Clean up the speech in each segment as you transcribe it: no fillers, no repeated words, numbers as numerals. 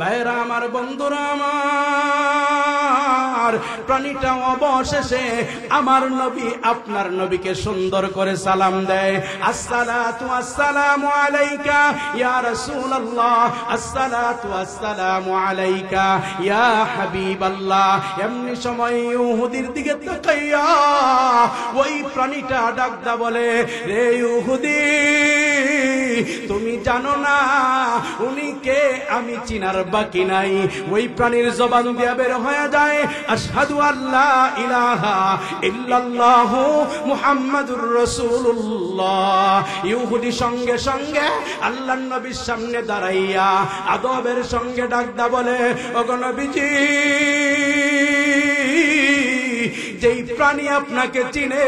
ভাইরা আমার, বন্ধুরা আমার, প্রাণীটা অবশেষে আমার নবী আপনার নবীকে সুন্দর করে সালাম দেয়। আসসালাতু আসসালামু আলাইকা ইয়া রাসূলুল্লাহ, আসসালাতু আসসালামু আলাইকা ইয়া হাবিবাল্লাহ। এমনি সময় ইহুদির দিকে তাকাইয়া ওই প্রাণীটা ডাকদা বলে, রে ইহুদি, তুমি জানো না উনি কে? আমি চিনার বাকি নাই। ওই প্রাণীর জবান দিয়া বের হয়ে যায়, আশহাদু আল্লা ইলাহা ইল্লাল্লাহু মুহাম্মাদুর রাসূলুল্লাহ। ইহুদি সঙ্গে সঙ্গে আল্লাহর নবীর সামনে দাঁড়াইয়া আদবের সঙ্গে ডাকদা বলে, ওগো নবীজি, যেই প্রাণী আপনাকে চিনে,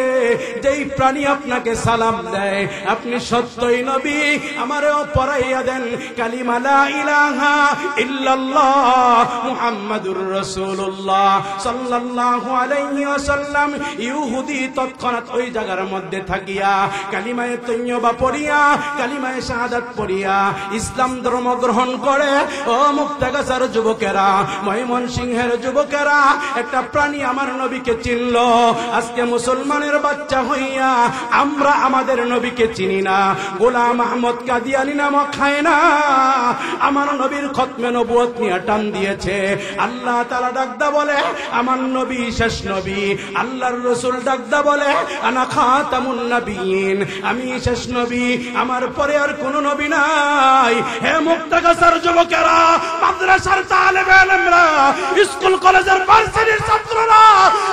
যেই প্রাণী আপনাকে সালাম দেয়, আপনি সত্যই নবী, আমারও পড়াইয়া দেন কালিমা লা ইলাহা ইল্লাল্লাহ মুহাম্মাদুর রাসূলুল্লাহ সাল্লাল্লাহু আলাইহি ওয়াসাল্লাম। ইহুদি তৎক্ষণাৎ ওই জায়গার মধ্যে থাকিয়া কালিমায়ে তাইয়্যিবা পড়িয়া, কালিমায়ে শাহাদাত পড়িয়া ইসলাম ধর্ম গ্রহণ করে। ও মুক্তাগাছার যুবকেরা, ময়মনসিংহের যুবকেরা, একটা প্রাণী আমার নবীকে চিনল। আজকে মুসলমানের বাচ্চা হইয়া আমরা আমাদের নবীকে চিনি না। গোলাম আহমদ কাদিয়ানী নামক খায় না আমার নবীর খতমে নবুয়ত নিয়ে টান দিয়েছে। আল্লাহ তাআলা ডাকদা বলে, আমার নবী শেষ নবী। আল্লাহর রাসূল ডাকদা বলে, আনা খাতামুন নবিয়্যিন, আমি শেষ নবী, আমার পরে আর কোন নবী নাই। হে মুক্তাগাছার যুবকেরা, মাদ্রাসার তালেবে ইলমরা, স্কুল কলেজের ভার্সিটির ছাত্ররা,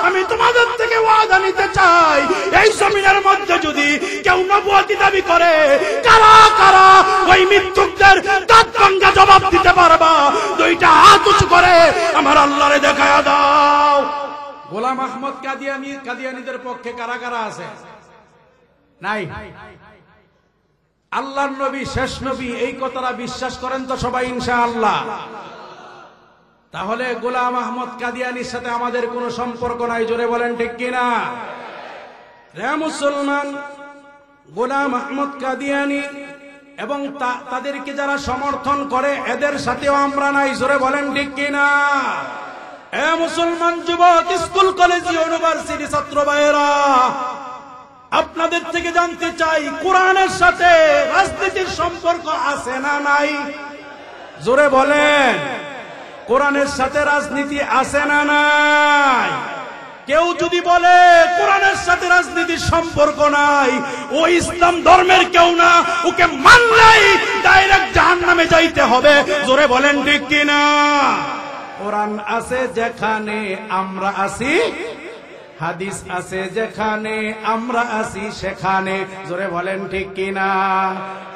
আমি তোমাদের থেকে ওয়াদা নিতে চাই, এই জমিনের মধ্যে যদি কেউ নবুয়তি দাবি করে, কারা কারা ওই মৃত্যুকদের দাঁত ভাঙা জবাব দিতে পারবা? দুইটা হাত উঁচু করে আমার আল্লাহরে দেখায়া দাও। গোলাম আহমদ কাদিয়ানীদের পক্ষে কারা কারা আছে? নাই। আল্লাহর নবী শেষ নবী, এই কথাটা বিশ্বাস করেন তো সবাই ইনশাআল্লাহ? তাহলে গোলাম আহমদ কাদিয়ানীর সাথে আমাদের কোনো সম্পর্ক নাই, জোরে বলেন ঠিক কিনা? রে মুসলমান, গোলাম আহমদ কাদিয়ানী এবং তাদেরকে যারা সমর্থন করে এদের সাথেও আমরা নাই, জোরে বলেন ঠিক কিনা? এ মুসলমান যুবক, স্কুল কলেজ ইউনিভার্সিটি ছাত্র ভাইয়েরা, আপনাদের থেকে জানতে চাই, কোরআনের সাথে রাজনীতির সম্পর্ক আছে না নাই? জোরে বলেন, কোরআনের সাথে রাজনীতি আছে না নাই? কেউ যদি বলে কোরআনের সাথে রাজনীতির সম্পর্ক নাই, ও ইসলাম ধর্মের কেউ না, ওকে মানলেই ডাইরেক্ট জাহান্নামে যাইতে হবে। জোরে বলেন ঠিক কিনা? কোরআন আছে যেখানে আমরা আছি, হাদিস আছে যেখানে আমরা আছি সেখানে, জোরে বলেন ঠিক কিনা?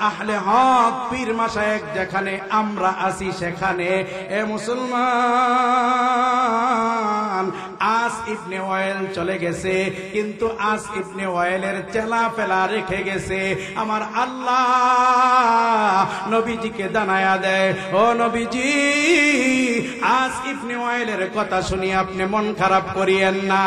আহলে হক পীর মাশায়েখ যেখানে আমরা আছি সেখানে। এ মুসলমান, আস ইবনে ওয়াইল চলে গেছে, কিন্তু আস ইবনে ওয়াইলের চেলা পেলা রেখে গেছে। আমার আল্লাহ নবীজিকে জানায়া দেয়, ও নবীজি, আস ইবনে ওয়াইলের কথা শুনি আপনি মন খারাপ করিয়েন না।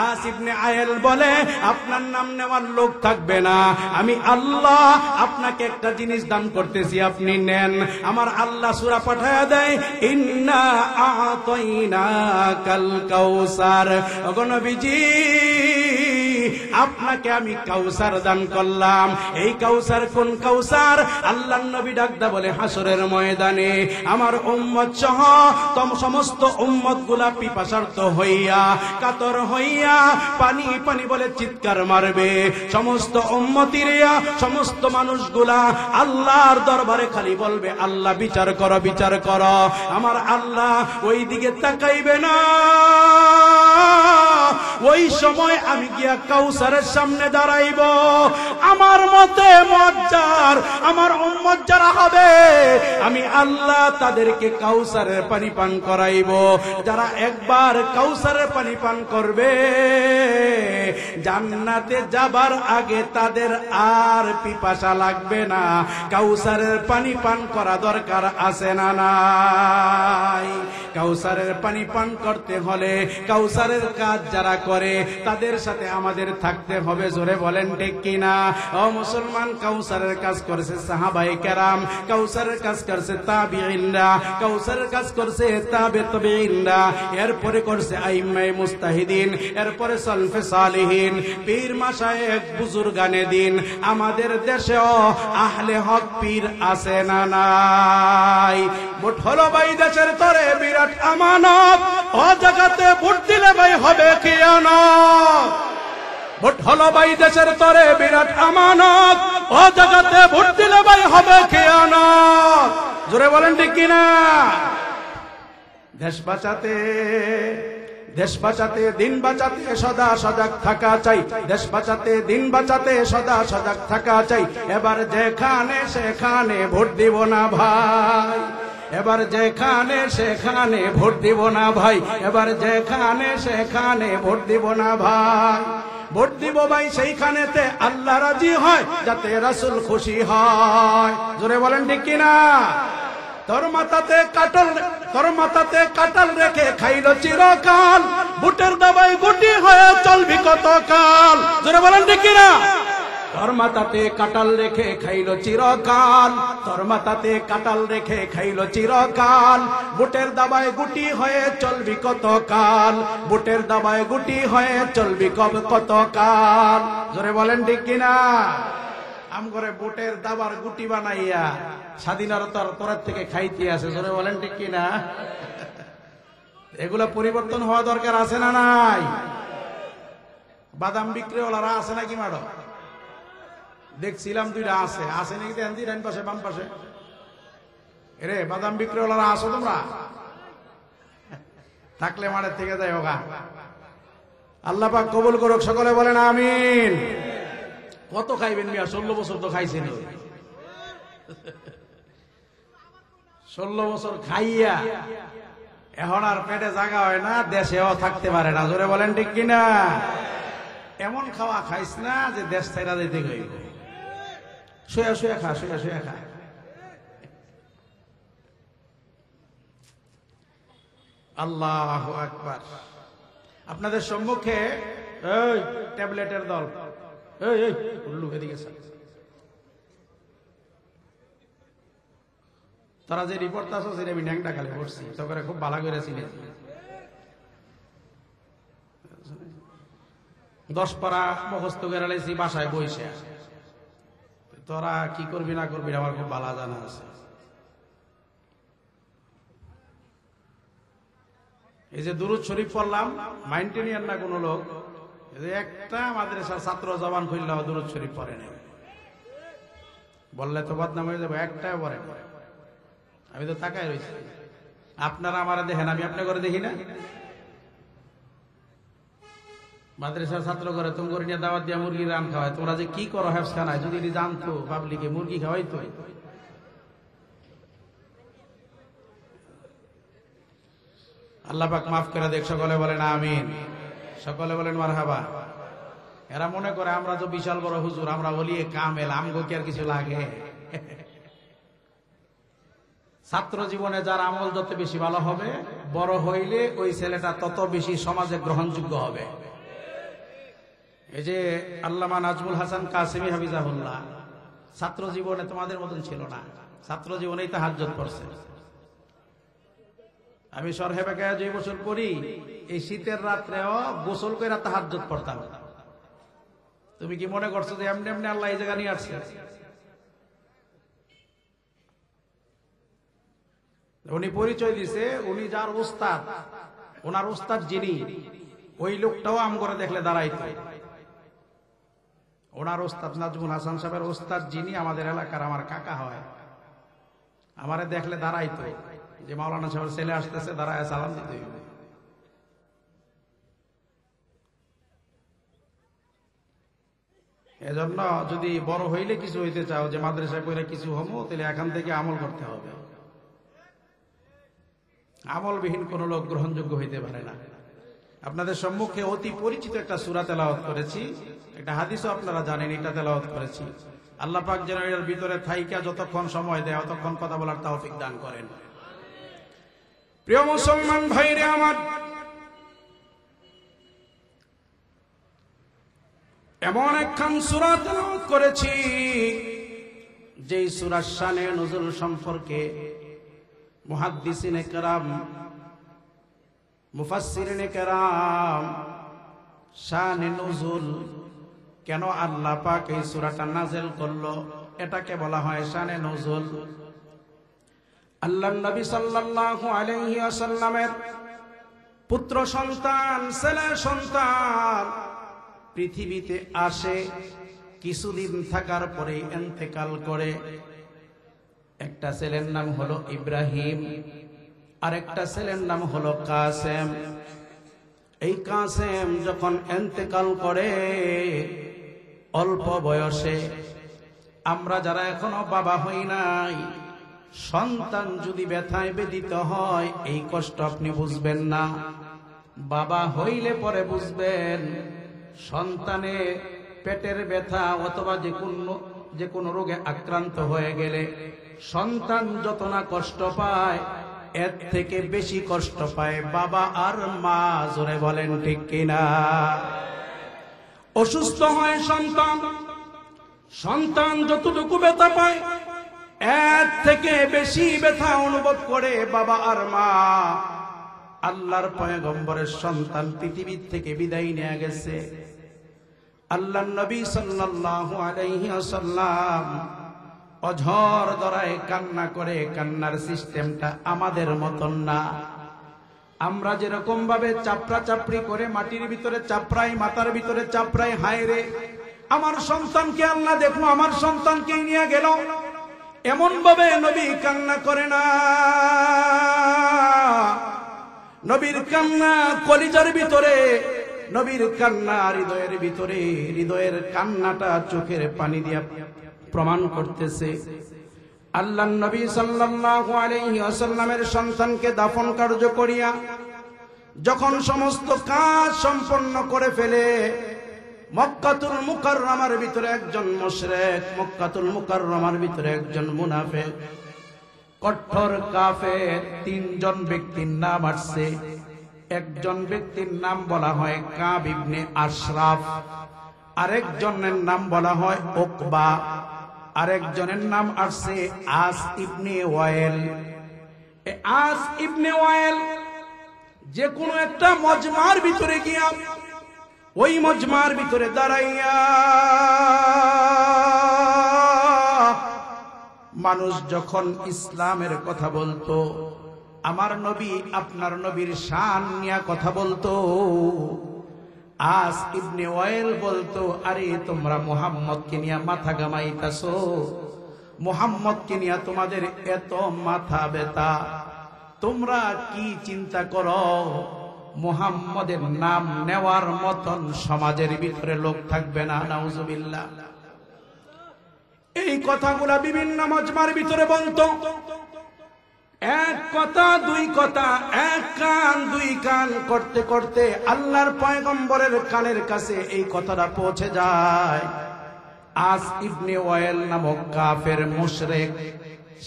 আস ইবনে ওয়াইল বলে, আপনার নাম নেওয়ার লোক থাকবে না, আমি আল্লাহ আপনাকে একটা জিনিস দান করতেছি, আপনি নেন। আমার আল্লাহ সূরা পাঠায়া দেয়, ইন্না আ'তাইনাকাল কাউসার। ওগো নবীজি, আপনাকে আমি কাউসার দান করলাম। এই কাউসার কোন কাউসার? আল্লাহর নবী ডাকদা বলে, হাসরের ময়দানে আমার উম্মত সহ সমস্ত উম্মত গুলা পিপাসার্ত হইয়া, কাতর হইয়া পানি পানি বলে চিৎকার মারবে। সমস্ত উম্মতিরা, সমস্ত মানুষগুলা আল্লাহর দরবারে খালি বলবে, আল্লাহ বিচার করো, বিচার করো। আমার আল্লাহ ওই দিকে তাকাইবে না। ওই সময় আমি গিয়া কাউসারের সামনে দাঁড়াইব। আমার মতে মজ্জার আমার উম্মত যারা হবে, আমি আল্লাহ তাদেরকে কাউসারের পানি পান করাইব। যারা একবার কাউসারের পানি পান করবে, জান্নাতে যাবার আগে তাদের আর পিপাসা লাগবে না। কাউসারের পানি পান করা দরকার আছে না নাই? কাউসারের পানি পান করতে হলে কাউসারের কাজ যারা করে তাদের সাথে আমাদের থাকতে হবে। জোরে বলেন ঠিক কিনা? ও মুসলমান, কাউসারের কাজ করেছে সাহাবায়ে কেরাম, কাউসারের কাজ করেছে তাবিঈনরা, কাউসারের কাজ করেছে তাবে তাবিঈনরা, এরপরে করছে আইম্মায়ে মুস্তাহিদিন, এরপরে সালফে সালিহিন, পীর মাশায়েখ বুজুর্গানে দিন। আমাদের দেশেও আহলে হক পীর আছে না নাই? ভোট হলো ভাই দেশের তরে বিরাট আমানত, ও জায়গাতে ভোট দিলে ভাই হবে খিয়ানত। ভোট হলো ভাই দেশের তরে বিরাট আমানত, ও জায়গাতে ভোট দিলে ভাই হবে খিয়ানত। জোরে বলেন ঠিক কিনা? দেশ বাঁচাতে, দেশ বাঁচাতে, দিন বাঁচাতে সদা সজাগ থাকা চাই। দেশ বাঁচাতে, দিন বাঁচাতে সদা সজাগ থাকা চাই। এবার যেখানে সেখানে ভোট দিব না ভাই, এবার যেখানে সেখানে ভোট দিব না ভাই, এবার যেখানে সেখানে ভোট দিব না ভাই। ভোট দিব ভাই সেইখানেতে আল্লাহ রাজি হয়, যাতে রাসূল খুশি হয়। জোরে বলেন ঠিক কিনা? তোর মাথাতে কাটল, তোর মাথাতে কাটাল রেখে খাইলো চিরকাল, বুটের দাবায় গুটি হয়ে চলবি কতকাল। জোরে বলেন ঠিক কিনা? তোর মাথাতে কাটাল রেখে খাইলো চিরকাল, তোর মাথাতে কাটাল রেখে খাইলো চিরকাল, বুটের দাবায় গুটি হয়ে চলবি কতকাল, বুটের দাবায় গুটি হয়ে চলবি কতকাল। জোরে বলেন ঠিক কিনা? আম করে বুটের দাবার গুটি বানাইয়া স্বাধীনতার পরের থেকে খাইতে আছে। জোরে বলেন ঠিক কিনা? এগুলা পরিবর্তন হওয়া দরকার আছে না নাই? বাদাম বিক্রিওয়ালারা আছে নাকি মাডো? দেখছিলাম দুইটা আছে, আছে নাকি দেন দি ডান পাশে বাম পাশে? এরে বাদাম বিক্রিওয়ালারা আসো তোমরা? থাকলে মাঠের থেকে যাই হোগা। আল্লাহ পাক কবুল করুক, সকলে বলেন আমিন। কত খাইবেন মিয়া? 16 বছর তো খাইছেন, 16 বছর খাইয়া এখন আর পেটে জায়গা হয় না, দেশেও থাকতে পারে না। জোরে বলেন ঠিক কিনা? এমন খাওয়া খাইস না যে দেশ ছাইরা দিতে গইব। শুয়া শুয়া খা, শুয়া শুয়া খা। আল্লাহু আকবার। আপনাদের সম্মুখে এই ট্যাবলেটের দল, এই এই লুকে দিকে তারা যে রিপোর্ট আসো সেটা আমি ন্যাংটা খালি পড়ছি, তো করে খুব ভালো করে চিনে 10 পারা মুখস্থ করে লাইছি বাসায় বইসে। তোরা কি করবি না করবি আমার খুব ভালো জানা আছে। এই যে দুরূদ শরীফ পড়লাম, মাইন্টেনিয়ার না কোনো লোক, একটা মাদ্রাসার ছাত্র জবান খুললে দুরূদ শরীফ পড়ে নাই, বললে তো বদনাম হয়ে যাবে। একটা পড়ে না। আমি তো তাকাই রয়েছি, আপনারা আমারা দেখেন, আমি আপনার করে দেখি না। মাদ্রাসার ছাত্র করে তুমি করে নিয়ে দাওয়াত দিয়া মুরগির রান খাওয়ায়। তোমরা যে কি করো হেফখানায়, যদি জানতো পাবলিকে মুরগি খাওয়াই তো। আল্লাহ পাক মাফ করে দেখ। সকলে বলেন আমিন, সকলে বলেন মারহাবা। এরা মনে করে আমরা তো বিশাল বড় হুজুর, আমরা বলি কামেল, আমগো কি আর কিছু লাগে? ছাত্র জীবনে যার আমল যত বেশি ভালো হবে, বড় হইলে ওই ছেলেটা তত বেশি সমাজে গ্রহণযোগ্য হবে। এই যে আল্লামা নাজমুল হাসান কাসেমি হাফিজাহুল্লাহ ছাত্র জীবনে তোমাদের মতন ছিল না, ছাত্র জীবনেই তাহাজ্জুদ পড়ছে। আমি সরহেবাকে 2 বছর করি, এই শীতের রাত্রেও গোসল করে তাহাজ্জুদ পড়তাম। তুমি কি মনে করছো যে এমনি এমনি আল্লাহ এই জায়গা নিয়ে আসছে? উনি পরিচয় দিছে, উনি যার উস্তাদ, ওনার উস্তাদ যিনি, ওই লোকটাও আম করে দেখলে দাঁড়াইতো। ওনার উস্তাদ নাজমুল হাসান সাহেবের উস্তাদ যিনি, আমাদের এলাকার আমার কাকা হয়, আমারে দেখলে দাঁড়াইতো যে মাওলানা সাহেবের ছেলে আসতেছে, দাঁড়ায় সালাম দিতে হইবে। এজন্য যদি বড় হইলে কিছু হইতে চাও, যে মাদ্রাসায় পড়ে কিছু হমো, তাহলে এখান থেকে আমল করতে হবে। আমলবিহীন কোন লোক গ্রহণযোগ্য হইতে পারে না। আপনাদের সম্মুখে অতি পরিচিত একটা সূরা তেলাওয়াত করেছি, একটা হাদিসও আপনারা জানেন, এটা তেলাওয়াত করেছি। আল্লাহ পাক যেন এর ভিতরে থাইকা যতক্ষণ সময় দেয় ততক্ষণ কথা বলার তৌফিক দান করেন। প্রিয় মুসলমান ভাইরে আমার, এমন একখান সূরা তেলাওয়াত করেছি যেই সূরার শানে নুজুল সম্পর্কে মুহাদ্দিসিনে কেরাম, মুফাসসিরিনে কেরাম শানে নুজুল, কেন আল্লাহ পাক এই সূরাটা নাযিল করলো, এটাকে বলা হয় শানে নুজুল। আল্লাহর নবী সাল্লাল্লাহু আলাইহি ওয়াসাল্লামের পুত্র সন্তান, ছেলে সন্তান পৃথিবীতে আসে, কিছুদিন থাকার পরে ইন্তেকাল করে। একটা ছেলের নাম হলো ইব্রাহিম, আর একটা ছেলের নাম হলো কাসেম। এই কাসেম যখন ইন্তেকাল করে অল্প বয়সে, আমরা যারা এখনো বাবা হই নাই, সন্তান যদি ব্যথায় বেদিত হয় এই কষ্ট আপনি বুঝবেন না, বাবা হইলে পরে বুঝবেন। সন্তানে পেটের ব্যথা অথবা যে কোনো রোগে আক্রান্ত হয়ে গেলে সন্তান যত না কষ্ট পায়, এর থেকে বেশি কষ্ট পায় বাবা আর মা। জোরে বলেন ঠিক কিনা? অসুস্থ হয় সন্তান যতটুকু ব্যথা পায়, এর থেকে বেশি ব্যথা অনুভব করে বাবা আর মা। আল্লাহর পয়গম্বরের সন্তান পৃথিবীর থেকে বিদায় নিয়ে গেছে। আল্লাহর নবী সাল্লাল্লাহু আলাইহি ওয়াসাল্লাম অঝর ধরায় কান্না করে। কান্নার সিস্টেমটা আমাদের মতন না। আমরা যেরকম ভাবে চাপড়া চাপড়ি করে মাটির ভিতরে চাপড়াই, মাথার ভিতরে চাপড়াই, হায় রে আমার সন্তানকে আল্লাহ দেখলো, আমার সন্তানকে নিয়ে গেল, এমন ভাবে নবী কান্না করে না। নবীর কান্না কলিজার ভিতরে, নবীর কান্না হৃদয়ের ভিতরে, হৃদয়ের কান্নাটা চোখের পানি দিয়ে প্রমাণ করতেছে। আল্লাহর নবী সাল্লাল্লাহু আলাইহি ওয়াসাল্লামের সন্তানকে দাফন কার্য করিয়া যখন সমস্ত কাজ সম্পন্ন করে ফেলে, মক্কাতুল মুকাররমার ভিতরে একজন মুশরিক, মক্কাতুল মুকাররমার ভিতরে একজন মুনাফিক, কঠোর কাফের, তিনজন ব্যক্তির নাম আসছে। একজন ব্যক্তির নাম বলা হয় কাব ইবনে আশরাফ, আরেকজনের নাম বলা হয় উকবা, আরেকজনের নাম আসছে আস ইবনে ওয়াইল। আস ইবনে ওয়াইল যে কোনো একটা মজমার ভিতরে গিয়া, ওই মজমার ভিতরে দাঁড়াইয়া মানুষ যখন ইসলামের কথা বলতো, আমার নবী আপনার নবীর শান নিয়ে কথা বলতো, আস ইবনে ওয়াইল বলতো, আরে তোমরা মুহাম্মদকে নিয়ে মাথা ঘামাইতাছো, মুহাম্মদকে নিয়ে তোমাদের এত মাথা ব্যথা, তোমরা কি চিন্তা করো মুহাম্মদের নাম নেওয়ার মতন সমাজের ভিতরে লোক থাকবে না? নাউজুবিল্লাহ। এই কথাগুলা বিভিন্ন মজমার ভিতরে বলতো। এক কথা দুই কথা, এক কান দুই কান করতে করতে আল্লাহর পয়গম্বরের কানের কাছে এই কথাটা পৌঁছে যায়। আস ইবনে ওয়াইল নামক কাফের মুশরিক,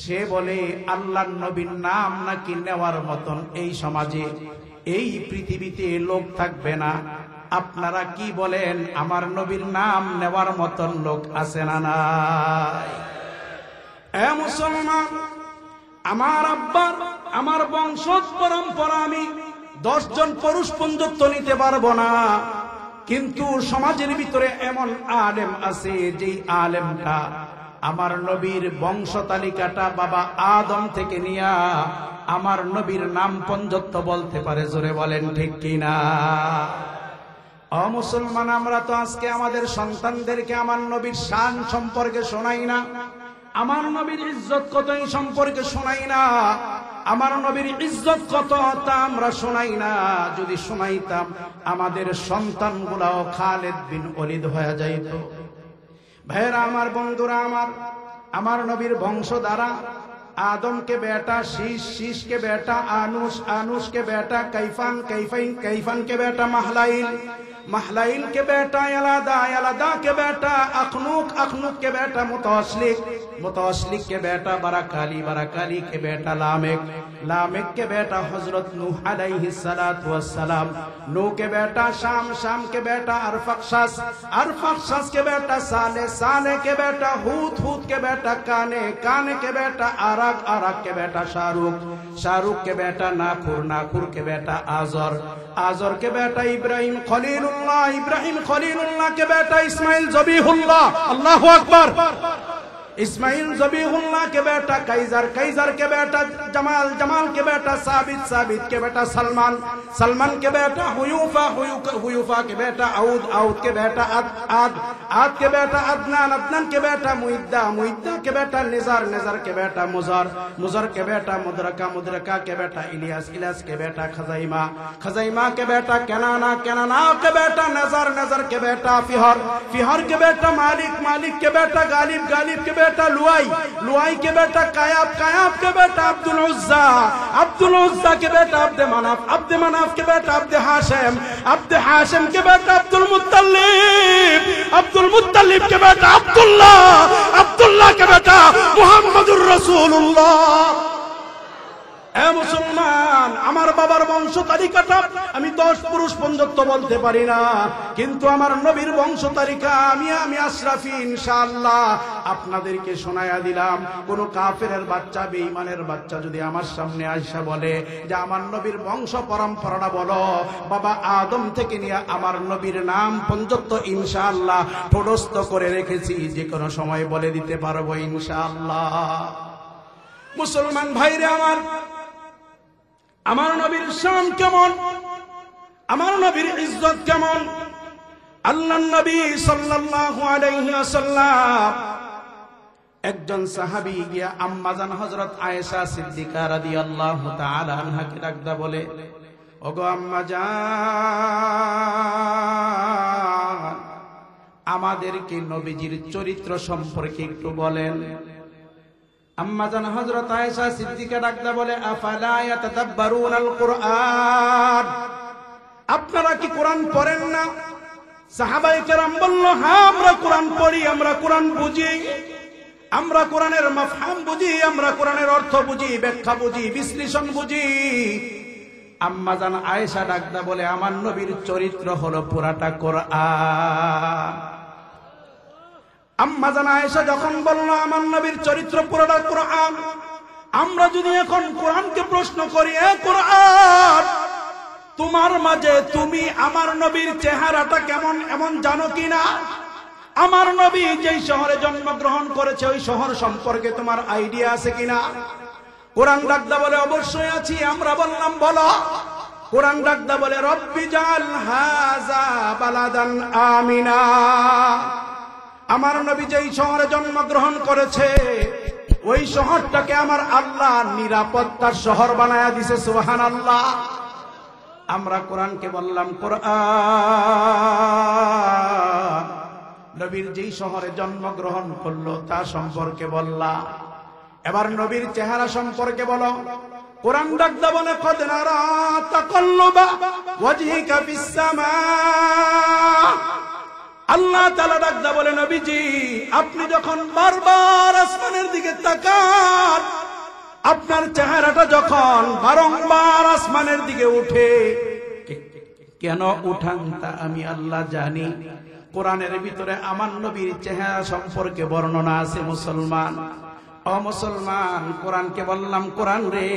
সে বলে আল্লাহর নবীর নাম নাকি নেওয়ার মতন এই সমাজে, এই পৃথিবীতে লোক থাকবে না। আপনারা কি বলেন, আমার নবীর নাম নেওয়ার মতন লোক আছে না নাই? এ মুসলমান, আমার আব্বার, আমার বংশ পরম্পরা আমি 10 জন পুরুষ পঞ্জত্ব নিতে পারবো না, কিন্তু সমাজের ভিতরে এমন আলেম আছে যেই আলেমটা আমার নবীর বংশ তালিকাটা বাবা আদম থেকে নিয়া আমার নবীর নাম পঞ্জত্ব বলতে পারে। জোরে বলেন ঠিক কিনা? ও মুসলমান, আমরা তো আজকে আমাদের সন্তানদেরকে আমার নবীর শান সম্পর্কে শোনাই না, আমার নবীর ইজ্জত কত এই সম্পর্কে শোনাই না, আমার নবীর ইজ্জত কত তা আমরা শোনাই না। যদি শোনাইতাম আমাদের সন্তানগুলাও খালিদ বিন ওলীদ হয়ে যাইত। ভাইরা আমার, বন্ধুরা আমার নবীর বংশ দ্বারা आदम के बेटा शीश, शीश के बेटा आनुश, आनुश के बेटा कैफान, कैफाइन, कैफान के बेटा महलाइल, महलाइल के बेटा यलादा, यलादा के बेटा अखनुक, अखनुक के बेटा मुतवस्लिक, मुतवस्लिक के बेटा बराकाली, बराकाली के बेटा लामेक, लामेक के बेटा हजरत नूह अलैहिस्सलातु वस्सलाम, नूह के बेटा शाम, शाम के बेटा अरफक्षस, अरफक्षस के बेटा साले, साले के बेटा हूत, हूत के बेटा काने, काने के बेटा आरग, आरग के बेटा शाहरुख, शाहरुख के बेटा नाखुर, नाखुर के बेटा आजर, आजर के बेटा इब्राहिम खलीलुल्लाह, इब्राहिम खलीलुल्लाह के बेटा इस्माइल ज़बीहुल्लाह, अल्लाहु अकबर, इस्माइल ज़बीहुल्लाह के बेटा कैसर, कैसर के बेटा जमाल, जमाल के बेटा साबित, साबित के बेटा सलमान, सलमान के बेटा हुयूफा, हुयूफा के बेटा आउद, आउद के बेटा आद, आद, आद के बेटा अदनान, अदनान के बेटा मुइद्दा, मुइद्दा के बेटा निज़र, निज़र के बेटा मुज़र, मुज़र के बेटा मुदरका, मुदरका के बेटा इलियास, इलियास के बेटा खज़ैमा, खज़ैमा के बेटा केनाना, केनाना के बेटा नज़र, नज़र के बेटा फिहर, फिहर के बेटा मालिक, मालिक के बेटा गालिब, गालिब के बेटा लुआई, लुआई के बेटा कायाब, कायाब के बेटा अब्दुल उज़्ज़ा, अब्दुल उज़्ज़ा के बेटा अब्द मनाफ, अब्द मनाफ के बेटा अब्द हाशिम, अब्द हाशिम के बेटा अब्दुल मुत्तलिब, अब्दुल मुत्तलिब के बेटा अब्दुल्लाह, अब्दुल्लाह के बेटा मुहम्मदुर रसूलुल्लाह। এ মুসলমান, আমার বাবার বংশ তালিকাটা আমি 10 পুরুষ পর্যন্ত বলতে পারি না, কিন্তু আমার নবীর বংশ তালিকা আমি আশরাফি ইনশাআল্লাহ আপনাদেরকে শোনায়া দিলাম। কোন কাফেরের বাচ্চা, বেঈমানের বাচ্চা যদি আমার সামনে আইসা বলে যে আমার নবীর বংশ পরম্পরাটা বলো, বাবা আদম থেকে নিয়ে আমার নবীর নাম পর্যন্ত ইনশাআল্লাহ ঠোঁটস্থ করে রেখেছি, যে কোনো সময় বলে দিতে পারবো ইনশাআল্লাহ। মুসলমান ভাইরে আমার নবীর শান কেমন, আমার নবীর ইজ্জত কেমন। আল্লাহর নবী সাল্লাল্লাহু আলাইহি ওয়াসাল্লাম একজন সাহাবী গিয়া আম্মাজান হযরত আয়েশা সিদ্দিকা রাদিয়াল্লাহু তাআলা আনহাকে ডাকদা বলে, ওগো আম্মাজান, আমাদেরকে নবীজির চরিত্র সম্পর্কে একটু বলেন। আম্মাজান হযরত আয়েশা সিদ্দিকা ডাকদা বলে, আফালা ইয়াতাদাব্বারুনাল কুরআন, আপনারা কি কোরআন পড়েন না? সাহাবায়ে কেরাম বলল, হ্যাঁ আমরা কোরআন পড়ি, আমরা কোরআন বুঝি, আমরা কোরআনের মাফহাম বুঝি, আমরা কোরআনের অর্থ বুঝি, ব্যাখ্যা বুঝি, বিশ্লেষণ বুঝি। আম্মাজান আয়েশা ডাকদা বলে, আমার নবীর চরিত্র হলো পুরাটা কোরআন। আম্মাজান আয়েশা যখন বলল আমার নবীর চরিত্র পুরোটা কোরআন, আমরা যদি এখন কোরআনকে প্রশ্ন করি, এ কোরআন, তোমার মাঝে তুমি আমার নবীর চেহারাটা কেমন এমন জানো কিনা? আমার নবী যেই শহরে জন্মগ্রহণ করেছে ওই শহর সম্পর্কে তোমার আইডিয়া আছে কিনা? কোরআন ডাকদা বলে, অবশ্যই আছি। আমরা বললাম বলো। কোরআন ডাকদা বলে, রব্বি জাল হাযা বালাদান আমিনা, আমার নবী যেই শহরে জন্মগ্রহণ করেছে ওই শহরটাকে আমার আল্লাহ নিরাপত্তার শহর বানায়া দিয়েছে, সুবহানাল্লাহ। আমরা কোরআনকে বললাম কোরআন, নবীর যেই শহরে জন্মগ্রহণ করলো তা সম্পর্কে বললা। এবার নবীর চেহারা সম্পর্কে বলো। কোরআন ডাকদা বলে, কদ নারা তাকাল্লুবা ওয়াজহিকা ফিস সামা, আল্লাহ তাআলা ডাকদা বলে, নবীজি আপনি যখন বারবার আসমানের দিকে তাকান, আপনার চেহারাটা যখন বারংবার আসমানের দিকে উঠে, কেন উঠান তা আমি আল্লাহ জানি। কোরআনের ভিতরে আমার নবীর চেহারা সম্পর্কে বর্ণনা আছে। মুসলমান, ও মুসলমান, কোরআনকে বললাম, কোরআন রে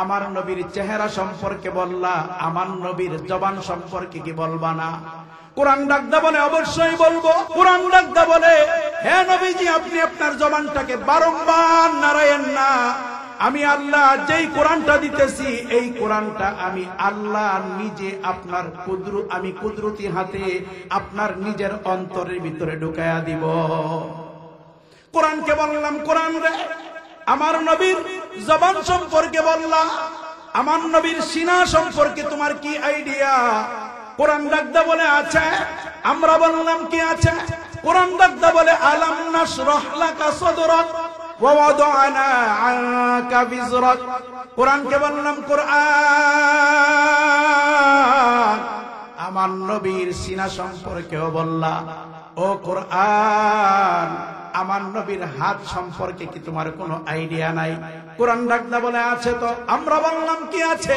আমার নবীর চেহারা সম্পর্কে বললা, আমার নবীর জবান সম্পর্কে কি বলবা না? কোরআন ডাকদা বলে, অবশ্যই বলবো। কোরআন ডাকদা বলে, হে নবীজি আপনি আপনার জবানটাকে বারংবার নাড়ায়েন না, আমি আল্লাহ যেই কোরআনটা দিতেছি এই কোরআনটা আমি আল্লাহ নিজে আপনার আমি কুদরতি হাতে আপনার নিজের অন্তরের ভিতরে ঢুকায়া দিব। কোরআনকে বললাম, কোরআন রে আমার নবীর জবান সম্পর্কে বললা, আমার নবীর সিনা সম্পর্কে তোমার কি আইডিয়া? কোরআন ডাকদা বলে, আছে। আমরা বললাম, কি আছে? কোরআন ডাকদা বলে, আলাম নাশরাহ লাকা সাদরাক ওয়া ওয়াদানা আনকা বিজরাক। কোরআনকে বললাম, কোরআন আমার নবীর সিনা সম্পর্কেও বললা। ও কোরআন আমার নবীর হাত সম্পর্কে কি তোমার কোনো আইডিয়া নাই? কোরআন ডাকদা বলে আছে, তো আমরা বললাম কি আছে?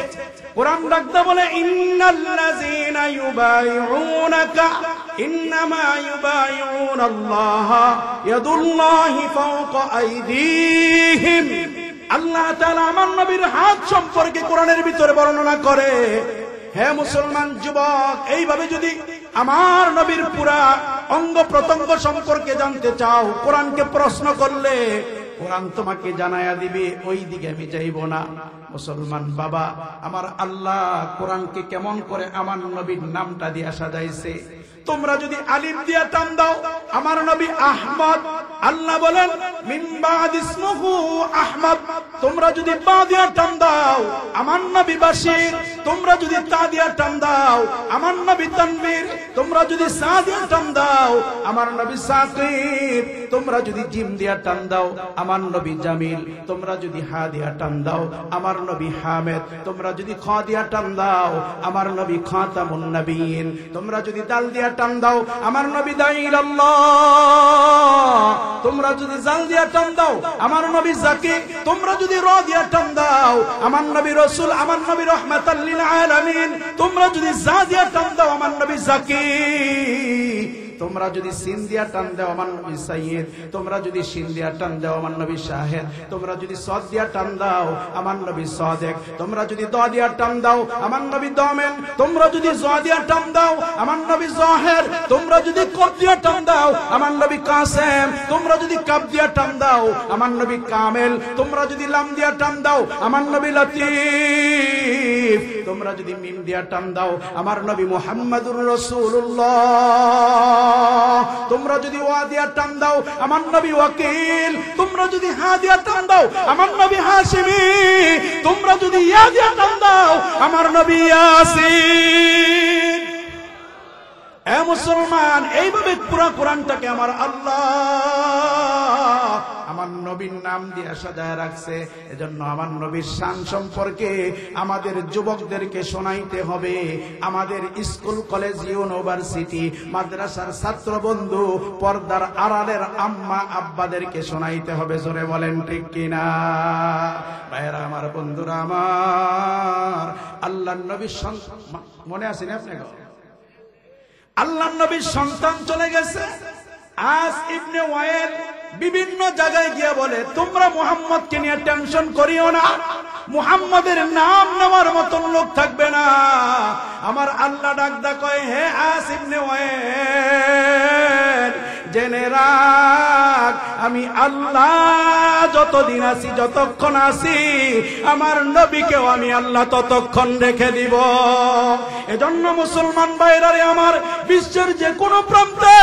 কোরআন ডাকদা বলে ইন্নাল্লাযীনা ইউবাইউনাকা ইন্নামা ইউবাইউনাল্লাহ ইয়াদুল্লাহি ফাওকা আইদিহিম। আল্লাহ তাআলা আমার নবীর হাত সম্পর্কে কোরআনের ভিতরে বর্ণনা করে। হে মুসলমান যুবক, এইভাবে যদি আমার নবীর পুরা অঙ্গ প্রত্যঙ্গ সম্পর্কে জানতে চাও, কোরআনকে প্রশ্ন করলে কোরআন তোমাকে জানায়া দিবে। ওই দিকে আমি যাইব না। মুসলমান বাবা, আমার আল্লাহ কোরআনকে কেমন করে আমার নবীর নামটা দিয়া সাজাইছে। তোমরা যদি আলিফ দিয়া টান দাও, আমার নবী আহমদ, আল্লাহ বলেন মিন বাদ ইসমুহু আহমদ। তোমরা যদি বা দিয়া টান দাও, আমার নবী বাশির। তোমরা যদি তা দিয়া টান দাও, আমার নবী তানবীর। তোমরা যদি সা দিয়া টান দাও, আমার নবী সাকিব। তোমরা যদি জিম দিয়া টান দাও, আমার নবী জামিল। তোমরা যদি হা দিয়া টান দাও, আমার নবী হামিদ। তোমরা যদি খ দিয়া টান দাও, আমার নবী খাতামুন নবিয়্যিন। তোমরা যদি দাল দিয়া টান দাও, আমার নবী দাঈউল্লাহ। তোমরা যদি জাল দিয়া টান দাও, আমার নবী জাকি। তোমরা যদি র দিয়া টান দাও, আমার নবী রাসূল, আমার নবী রাহমাতাল লিল আলামিন। তোমরা যদি জা দিয়া টান দাও, আমার নবী জাকি। তোমরা যদি সিন দিয়া টান দাও, আমার নবী সাইয়্যিদ। তোমরা যদি শিন দিয়া টান দাও, আমার নবী শাহেদ। তোমরা যদি সদ দিয়া টান দাও, আমার নবী সাদেক। তোমরা যদি দ দিয়া টান দাও, আমার নবী দমেন। তোমরা যদি জ দিয়া টান দাও, আমার নবী জহের। তোমরা যদি কফ দিয়া টান দাও, আমার নবী কাসেম। তোমরা যদি কাফ দিয়া টান দাও, আমার নবী কামেল। তোমরা যদি লাম দিয়া টান দাও, আমার নবী লতীফ। তোমরা যদি মিম দিয়া টান দাও, আমার নবী মুহাম্মাদুর রাসূলুল্লাহ। তোমরা যদি ওয়া দিয়া টান দাও, আমার নবী ওয়াকিল। তোমরা যদি হা দিয়া টান দাও, আমার নবী হাশিমি। তোমরা যদি ইয়া দিয়া টান দাও, আমার নবী ইয়াসিন। এ মুসলমান, এইভাবে পুরো কোরআনটাকে আমার আল্লাহ আমার নবীর নাম দিয়ে সাজায় রাখছে। এজন্য আমার নবীর শান সম্পর্কে আমাদের যুবকদেরকে শোনাইতে হবে। আমাদের স্কুল, কলেজ, ইউনিভার্সিটি, মাদ্রাসার ছাত্র বন্ধু, পর্দার আড়ালের আম্মা আব্বাদেরকে শোনাইতে হবে। জোরে বলেন ঠিক কিনা? ভাইরা আমার, বন্ধুরা আমার, আল্লাহর নবীর মনে আছে না আপনাকে? আল্লাহর নবীর সন্তান চলে গেছে। আস ইবনে ওয়াইল বিভিন্ন জায়গায় গিয়ে বলে, তোমরা মুহাম্মদকে নিয়ে টেনশন করিও না, মুহাম্মদের নাম নেওয়ার মতন লোক থাকবে না। আমার আল্লাহ ডাকদা কয়, হে আস ইবনে ওয়াইল, জেনে রাখ, আমি আল্লাহ যতদিন আছি, যতক্ষণ আছি, আমার নবীকেও আমি আল্লাহ ততক্ষণ রেখে দিব। এজন্য মুসলমান ভাইরারে আমার, বিশ্বের যে কোনো প্রান্তে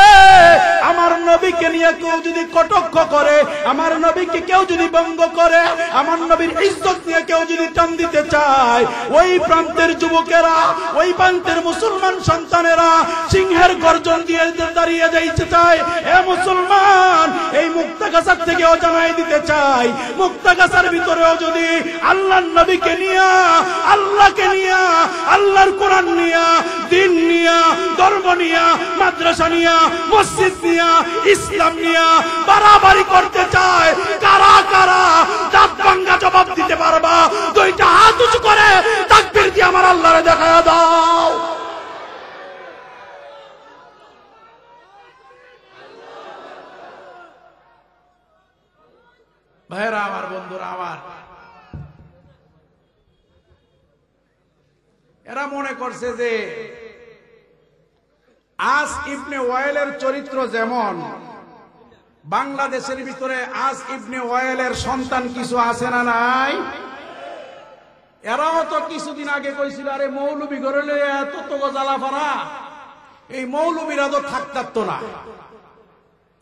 আমার নবীকে নিয়ে কেউ যদি কটাক্ষ করে, আমার নবীকে কেউ যদি ব্যঙ্গ করে, আমার নবীর ইজ্জত নিয়ে কেউ যদি টান দিতে চায়, ওই প্রান্তের যুবকেরা, ওই প্রান্তের মুসলমান সন্তানেরা সিংহের গর্জন দিয়ে দাঁড়িয়ে যাইতে চায়। এ মুসলমান, এই মুক্তাগাছার থেকেও জানাই দিতে চাই, মুক্তাগাছার ভিতরেও যদি আল্লাহর নবীকে নিয়া, আল্লাহকে নিয়া, আল্লাহর কোরআন নিয়া, দিন নিয়া, ধর্ম নিয়া, মাদ্রাসা নিয়া, মসজিদ নিয়া, ইসলাম নিয়া বাড়াবাড়ি করতে চায়, কারা কারা দাঁত ভাঙ্গা জবাব দিতে পারবা? দুইটা হাত উঁচু করে তাকবীর দিয়ে আমার আল্লাহরে দেখায়া দাও। ভাইরা আমার, বন্ধুরা আমার, এরা মনে করছে যে আস ইবনে ওয়াইলের চরিত্র যেমন, বাংলাদেশের ভিতরে আস ইবনে ওয়াইলের সন্তান কিছু আছে না নাই? এরাও তো কিছুদিন আগে কইছিল, আরে মৌলবী ঘরে এত তো জ্বালাফারা, এই মৌলবীরা তো থাকতো না।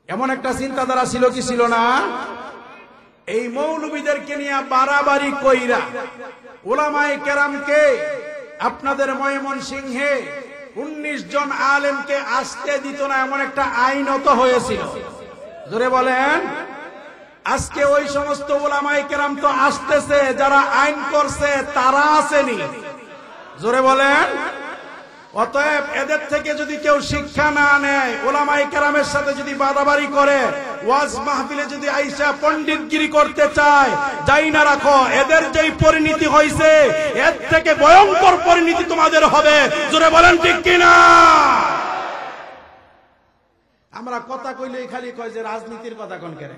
এমন একটা চিন্তাধারা ছিল কি ছিল না? এই মৌলবীদেরকে নিয়ে বাড়াবাড়ি কইরা উলামায়ে কেরামকে, আপনাদের ময়মনসিংহে 19 জন আলেমকে আসতে দিত না, এমন একটা আইনত হয়েছিল। জোরে বলেন। আজকে ওই সমস্ত উলামায়ে কেরাম তো আসতেছে, যারা আইন করছে তারা আসেনি। জোরে বলেন। অতএব এদের থেকে যদি কেউ শিক্ষা না নেয়, উলামায়ে কেরামের সাথে যদি বাড়াবাড়ি করে, ওয়াজ মাহফিলে যদি আইসা পণ্ডিতগিরি করতে চায়, যাই না রাখো, এদের যেই পরিণতি হয়েছে এর থেকে ভয়ঙ্কর পরিণতি তোমাদের হবে। জোরে বলেন ঠিক কিনা? আমরা কথা কইলে খালি কয় যে রাজনীতির কথা কোন করে,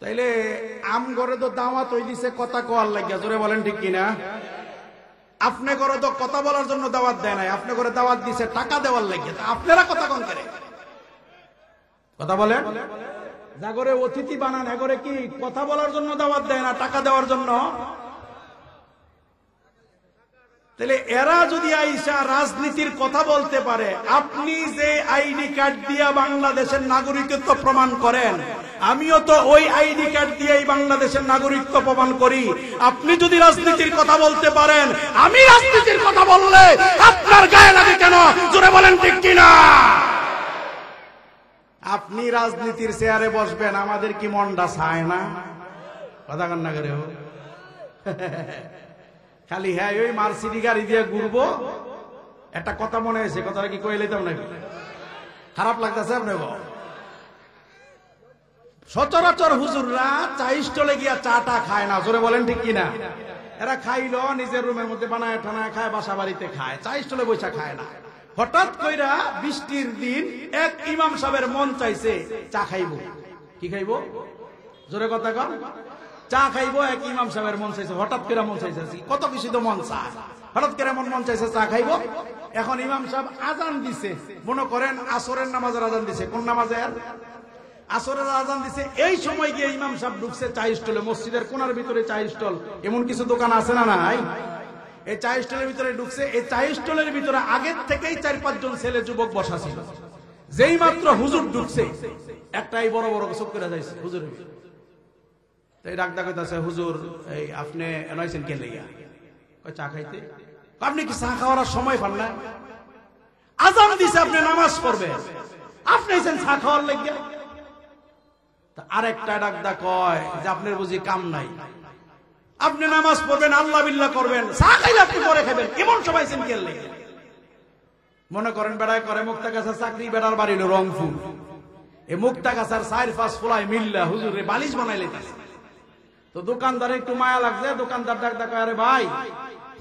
তাইলে আম ঘরে তো দাওয়াত হই দিছে কথা কোয়ার লাগিয়া। জোরে বলেন ঠিক কিনা? আপনি ঘরে তো কথা বলার জন্য দাওয়াত দেয় নাই, আপনি ঘরে দাওয়াত দিছে টাকা দেওয়ার লাগিয়া। আপনারা কথা কোন করে? কথা বলেন। জাগরে অতিথি বানান, এগরে কি কথা বলার জন্য দাওয়াত দেয় না, টাকা দেওয়ার জন্য? তাহলে এরা যদি আইসা রাজনীতির কথা বলতে পারে, আপনি যে আইডি কার্ড দিয়া বাংলাদেশের নাগরিকত্ব প্রমাণ করেন, আমিও তো ওই আইডি কার্ড দিয়েই বাংলাদেশের নাগরিকত্ব প্রমাণ করি। আপনি যদি রাজনীতির কথা বলতে পারেন, আমি রাজনীতির কথা বললে আপনার গায়ে লাগে কেন? জোরে বলেন ঠিক কিনা? আপনি রাজনীতির চেয়ারে বসবেন, আমাদের কি মনটা চায় না? কথা কান্না করে খালি হ্যাঁ ওই মার্সিডি গাড়ি দিয়ে ঘুরবো। একটা কথা মনে হয়েছে, কথাটা কি কইলে তো নাকি খারাপ লাগতেছে আপনার? সচরাচর হুজুররা চা স্টলে গিয়া চাটা খায় না। জোরে বলেন ঠিক কিনা? এরা খাইলো নিজের রুমের মধ্যে বানায় ঠানায় খায়, বাসা বাড়িতে খায়, চা স্টলে বসে খায় না। হঠাৎ কইরা বৃষ্টির দিন এক ইমাম সাহেবের মন চাইছে চা খাইবো। কি খাইবো? জোরে কথা কন। চা খাইবো। এক ইমাম সাহেবের মন চাইছে, হঠাৎ করে মন চাইছে, কত কিছু তো মন চায়, হঠাৎ করে মন চাইছে চা খাইবো। এখন ইমাম সাহেব আজান দিছে, মনে করেন আসরের নামাজের আজান দিছে। কোন নামাজের? আসরের আজান দিছে। এই সময় গিয়ে ইমাম সাহেব ঢুকছে চা স্টলে। মসজিদের কোনার ভিতরে চা স্টল, এমন কিছু দোকান আছে না নাই? এই চা স্টলের ভিতরে ঢুকছে। এই চা স্টলের ভিতরে আগের থেকেই 4-5 জন ছেলে যুবক বসা ছিল। যেই মাত্র হুজুর ঢুকছে, একটাই বড় বড় চোখ করে যাইছে হুজুরের। এই ডাক ডাক হইতাছে, হুজুর এই আপনি এনাইছেন কে লইয়া? কই চা খাইতে। আপনি কি চা খাওয়ার সময় পান না? আজান দিছে, আপনি নামাজ পড়বেন, আপনি আইছেন চা খাওয়ার লাগিয়া? আরেকটা ডাক ডাক কয় যে আপনার বুঝি কাম নাই, আপনি নামাজ পড়বেন, আল্লাহ বিল্লাহ করবেন, চা খাইলে আপনি পরে খাবেন, এমন সবাই আইছেন কে লাগিয়া? মনে করেন বেড়ায় করে মুক্তাগাছার চাকরি, বেড়ার বাড়ি হলো রংপুর। এই মুক্তাগাছার 4-5 ফুলাই মিল্লা হুজুরে বালিশ বানাই লাইতাছে। তো দোকানদারে একটু মায়া লাগছে, দোকানদার ডাক ডাক, আরে ভাই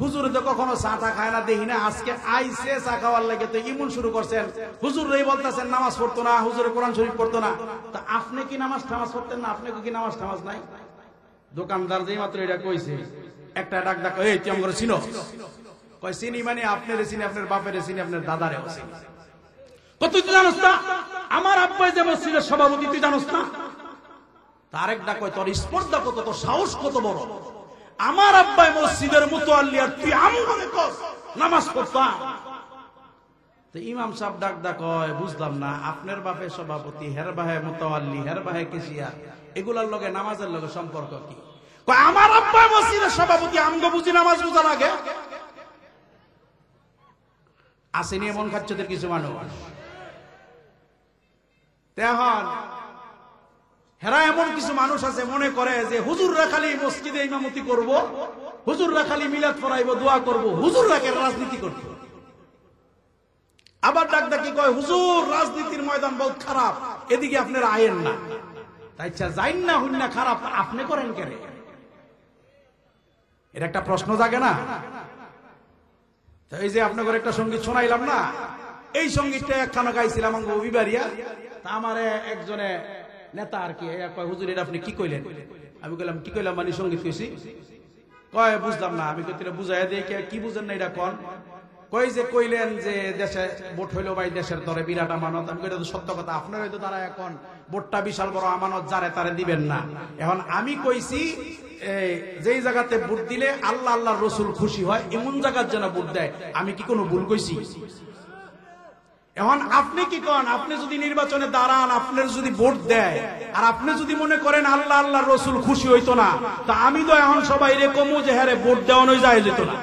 হুজুরে তো কখনো চা খায় না দেখি না, আজকে আইসে চা খাওয়ার লাগে তো ইমন শুরু করছেন। হুজুর এই বলতেছেন নামাজ পড়তো না, হুজুরে কোরআন শরীফ পড়তো না, তা আপনি কি নামাজ টামাজ পড়তেন না? আপনি কি নামাজ টামাজ নাই? দোকানদার যেই মাত্র এটা কইছে, একটা ডাক ডাক, এই তুই আমার চিনো? কয় চিনি মানে আপনার চিনি, আপনার বাপের চিনি, আপনার দাদারেও চিনি। তুই তো জানোস না আমার আব্বাই যে মসজিদের সভাপতি, তুই জানোস না? আরেক ডাক, তোর স্পর্ধা কত, তোর সাহস কত বড়? আমার আব্বাই মসজিদের মুতাল্লি আর তুই আমগরে কর নামাজ পড়তাম। তো ইমাম সাহেব ডাক ডাক, বুঝলাম না, আপনার বাপে সভাপতি, হের বাহে মুতাল্লি, হের বাহে কেশিয়া, এগুলার লগে নামাজের লগে সম্পর্ক কি? কয় আমার আব্বাই মসজিদের সভাপতি, আমগো বুঝি নামাজ রোজার আগে? আসেনি এমন খাচ্ছদের কিছু মানুষ। এখন হেরা এমন কিছু মানুষ আছে মনে করে যে হুজুররা খালি মসজিদে ইমামতি করব, হুজুররা খালি মিলাদ পড়াইব, দোয়া করব, হুজুররা কে রাজনীতি করব। আবার ডাক ডাকি কয় হুজুর রাজনীতির ময়দান বহুত খারাপ, এদিকে আপনারা আয়েন না। তাই যাইন না, হইন না খারাপ, আপনি করেন কেন? এটা একটা প্রশ্ন জাগে না? এই যে আপনাদের একটা সঙ্গীত শোনাইলাম না, এই সঙ্গীতটা একখানা গাইছিলাম আমার অভিবারিয়া। তা আমার একজনে নেতা আর কি হুজুর এটা আপনি কি কইলেন? আমি কইলাম কি কইলাম মানে সঙ্গীত কইছি? কয় বুঝলাম না। আমি কইতে বুঝাই দিই, কি বুঝেন না এটা কোন? কই যে কইলেন যে দেশে ভোট হইলো ভাই দেশের দরে বিরাট আমানত। আমি কইটা তো সত্য কথা, আপনার হয়তো তারা এখন ভোটটা বিশাল বড় আমানত যারে তারে দিবেন না। এখন আমি কইছি যেই জায়গাতে ভোট দিলে আল্লাহ আল্লাহর রসুল খুশি হয় এমন জায়গার যেন ভোট দেয়। আমি কি কোনো ভুল কইছি? এখন আপনি কি কন? আপনি যদি নির্বাচনে দাঁড়ান, আপনার যদি ভোট দেয়, আর আপনি যদি মনে করেন আল্লাহ আল্লাহর রসুল খুশি হইতো না, তা আমি তো এখন সবাই এরকম যে হ্যাঁ ভোট দেওয়ানো যায় যেত না।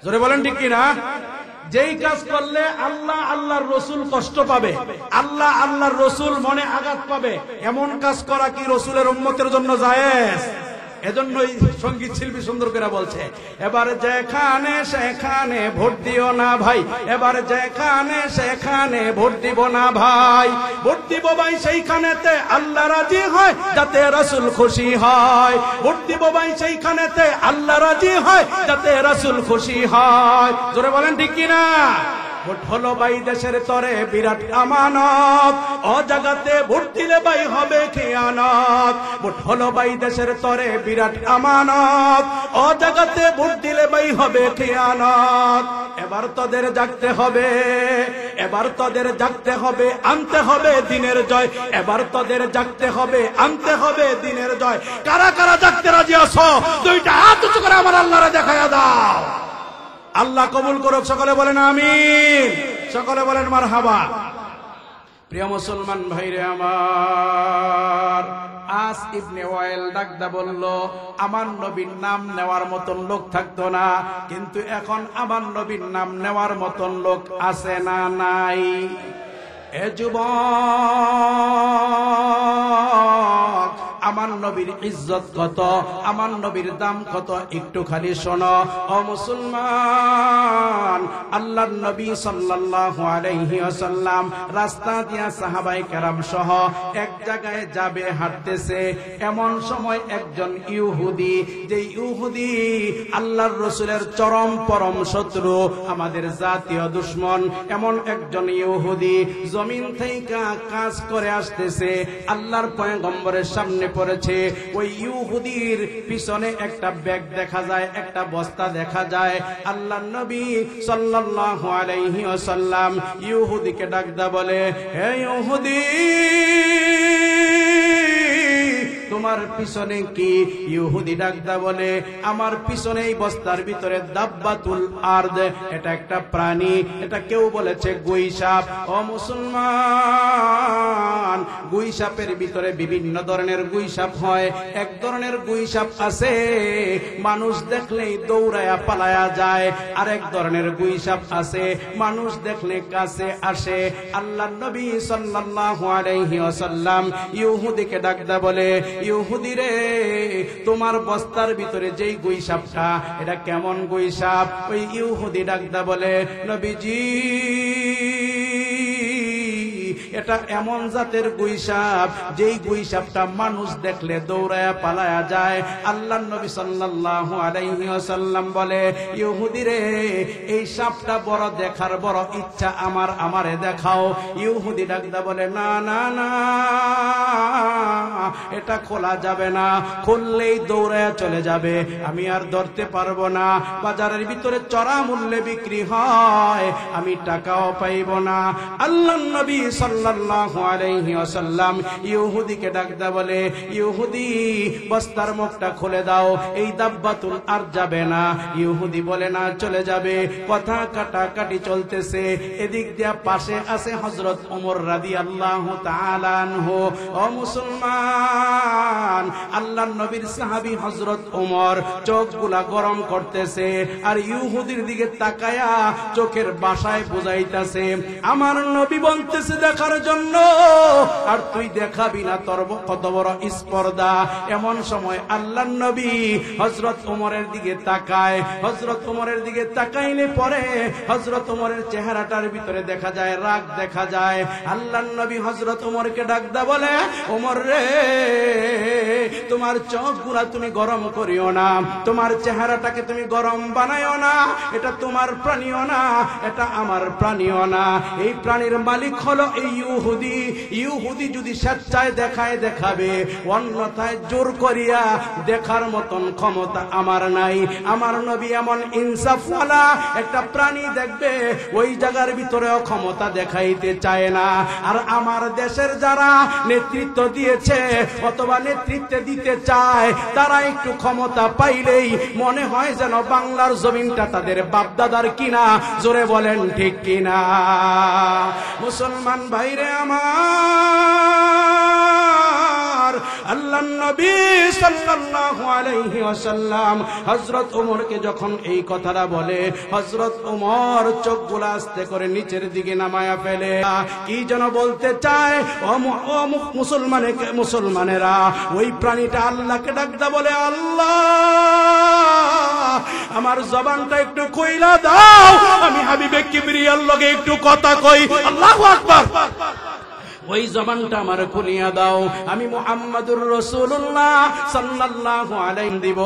জোরে বলেন ঠিক কিনা? যেই কাজ করলে আল্লাহ আল্লাহর রসুল কষ্ট পাবে, আল্লাহ আল্লাহর রসুল মনে আঘাত পাবে, এমন কাজ করা কি রসুলের উম্মতের জন্য জায়েজ? এজন্যই সঙ্গীত শিল্পী সুন্দর করে বলছে, এবার যেখানে সেখানে ভোট দিও না ভাই, এবার যেখানে সেখানে ভোট দিব না ভাই, ভোট দিব ভাই সেইখানেতে আল্লাহ রাজি হয় যাতে রাসূল খুশি হয়, ভোট দিব ভাই সেইখানেতে আল্লাহ রাজি হয় যাতে রাসূল খুশি হয়। জোরে বলেন ঠিক কিনা? ভোট হলো ভাই দেশের তরে বিরাট আমানত, ও জায়গাতে ভোট দিলে ভাই হবে খেয়ানত। ভোট হলো ভাই দেশের তরে বিরাট আমানত, ও জায়গাতে ভোট দিলে ভাই হবে খেয়ানত। এবার তোদের জাগতে হবে, এবার তোদের জাগতে হবে, আনতে হবে দিনের জয়, এবার তোদের জাগতে হবে, আনতে হবে দিনের জয়। কারা কারা জাগতে রাজি আছো? দুইটা হাত উঁচু করে আমার আল্লাহরে দেখায়া দাও। আল্লাহ কবুল করুক। সকলে বলেন আমিন, সকলে বলেন মারহাবা। প্রিয় মুসলমান ভাইরে আমার, আস ইবনে ওয়াইল ডাকদা বলল, আমার নবীর নাম নেওয়ার মতন লোক থাকতো না, কিন্তু এখন আমার নবীর নাম নেওয়ার মতন লোক আছে না নাই? এ যুবক, আমার নবীর ইজ্জত কত, আমার নবীর দাম কত একটু খালি শোনো। ও মুসলমান, আল্লাহর নবী সাল্লাল্লাহু আলাইহি ওয়াসাল্লাম রাস্তা দিয়া সাহাবায়ে কেরাম সহ এক জায়গায় যাবে, হাঁটতেছে। এমন সময় একজন ইহুদি, যে ইহুদি আল্লাহর রাসূলের চরম পরম শত্রু, আমাদের জাতীয় দুশমন, এমন একজন ইহুদি জমিন থেকে কাজ করে আসতেছে, আল্লাহর পয়গম্বরের সামনে পড়েছে। ওই ইহুদির পিছনে একটা ব্যাগ দেখা যায়, একটা বস্তা দেখা যায়। আল্লাহর নবী সাল্লাল্লাহু আলাইহি ওয়াসাল্লাম ইহুদিকে ডাকদা বলে, হে ইহুদি, তোমার পিছনে কি? ইহুদি ডাকদা বলে, আমার পিছনে এই বস্তার ভিতরে দাব্বাতুল আরদ, এটা একটা প্রাণী, এটা কেউ বলেছে গুইসাপ। ও মুসলমান, গুইসাপের ভিতরে বিভিন্ন ধরনের গুইসাপ হয়। এক ধরনের গুইসাপ আছে মানুষ দেখলেই দৌড়ায়া পালায়া যায়, আরেক ধরনের গুইসাপ আছে মানুষ দেখলে কাছে আসে। আল্লাহর নবী সাল্লাল্লাহু আলাইহি ওয়াসাল্লাম ইহুদিকে ডাকদা বলে, ইহুদি রে, তোমার বস্তার ভিতরে যেই গুইসাপটা, এটা কেমন গুইসাপ? ওই ইহুদি ডাকদা বলে, নবীজি, এটা এমন জাতের গুইসাপ যেই গুইসাপটা মানুষ দেখলে দৌড়ায়া পালায়া যায়। আল্লাহর নবী সাল্লাল্লাহু আলাইহি ওয়াসাল্লাম বলে, ইহুদি রে, এই সাপটা বড় দেখার বড় ইচ্ছা আমার, আমারে দেখাও। ইহুদি ডাকদা বলে, না না না, এটা খোলা যাবে না, খুললেই দৌড়ায়া চলে যাবে, আমি আর ধরতে পারবো না। বাজারের ভিতরে চড়া মূল্যে বিক্রি হয়, আমি টাকাও পাইব না। আল্লাহর নবী সাল্লাল্লাহু আলাইহি ওয়াসাল্লাম ইহুদিকে ডাকদা বলে, ইহুদি, বস্তার মুখটা খুলে দাও, এই দাব্বাতুল আর যাবে না। ইহুদি বলে, না, চলে যাবে। কথা কাটাকাটি চলতেছে। এদিক দিয়া পাশে আছে হযরত ওমর রাদিয়াল্লাহু তাআলা আনহু। ও মুসলমান, আল্লাহর নবীর সাহাবী হযরত ওমর চোখগুলা গরম করতেছে, আর ইহুদির দিকে তাকায়া চোখের ভাষায় বুঝাইতেছে, আমার নবী বলতেছে দেখার জন্য, আর তুই দেখাবি না, তোর কত বড় স্পর্ধা। এমন সময় আল্লাহর নবী হযরত ওমরের দিকে তাকায়। হযরত ওমরের দিকে তাকাইলে পরে হযরত ওমরের চেহারাটার ভিতরে দেখা যায় রাগ, দেখা যায়। আল্লাহর নবী হযরত ওমরকে ডাকদা বলে, ওমর রে, তোমার চোখগুলা তুমি গরম করিও না, তোমার চেহারাটাকে তুমি গরম বানাইও না, এটা তোমার প্রাণীও না, এটা আমার প্রাণীও না। এই প্রাণীর মালিক হলো এই ইহুদি। ইহুদি যদি স্বেচ্ছায় দেখায় দেখাবে, অন্যথায় জোর করিয়া দেখার মতন ক্ষমতা আমার নাই। আমার নবী এমন ইনসাফওয়ালা একটা প্রাণী দেখবে, ওই জায়গার ভিতরেও ক্ষমতা দেখাইতে চায় না। আর আমার দেশের যারা নেতৃত্ব দিয়েছে অথবা নেতৃত্ব দিতে চায়, তারা একটু ক্ষমতা পাইলেই মনে হয় যেন বাংলার জমিনটা তাদের বাপদাদার কিনা। জোরে বলেন ঠিক কিনা? মুসলমান ভাইরে আমার, আকবার। আল্লাহর নবী সাল্লাল্লাহু আলাইহি ওয়াসাল্লাম হযরত ওমরকে যখন এই কথাটা বলে, হযরত ওমর চোখগুলো আস্তে করে নিচের দিকে নামায়া ফেলে। কি যেন বলতে চায়, ও মুসলমানেরা, ওই প্রাণীটা আল্লাহকে ডাকদা বলে, আল্লাহ আমার জবানটা একটু কইলা দাও, আমি হাবিবে কিবরিয়ার লগে একটু কথা কই। আল্লাহু আকবার। ওই জবানটা আমার খুলিয়া দাও, আমি মুহাম্মাদুর রাসূলুল্লাহ সাল্লাল্লাহু আলাইহি দিব।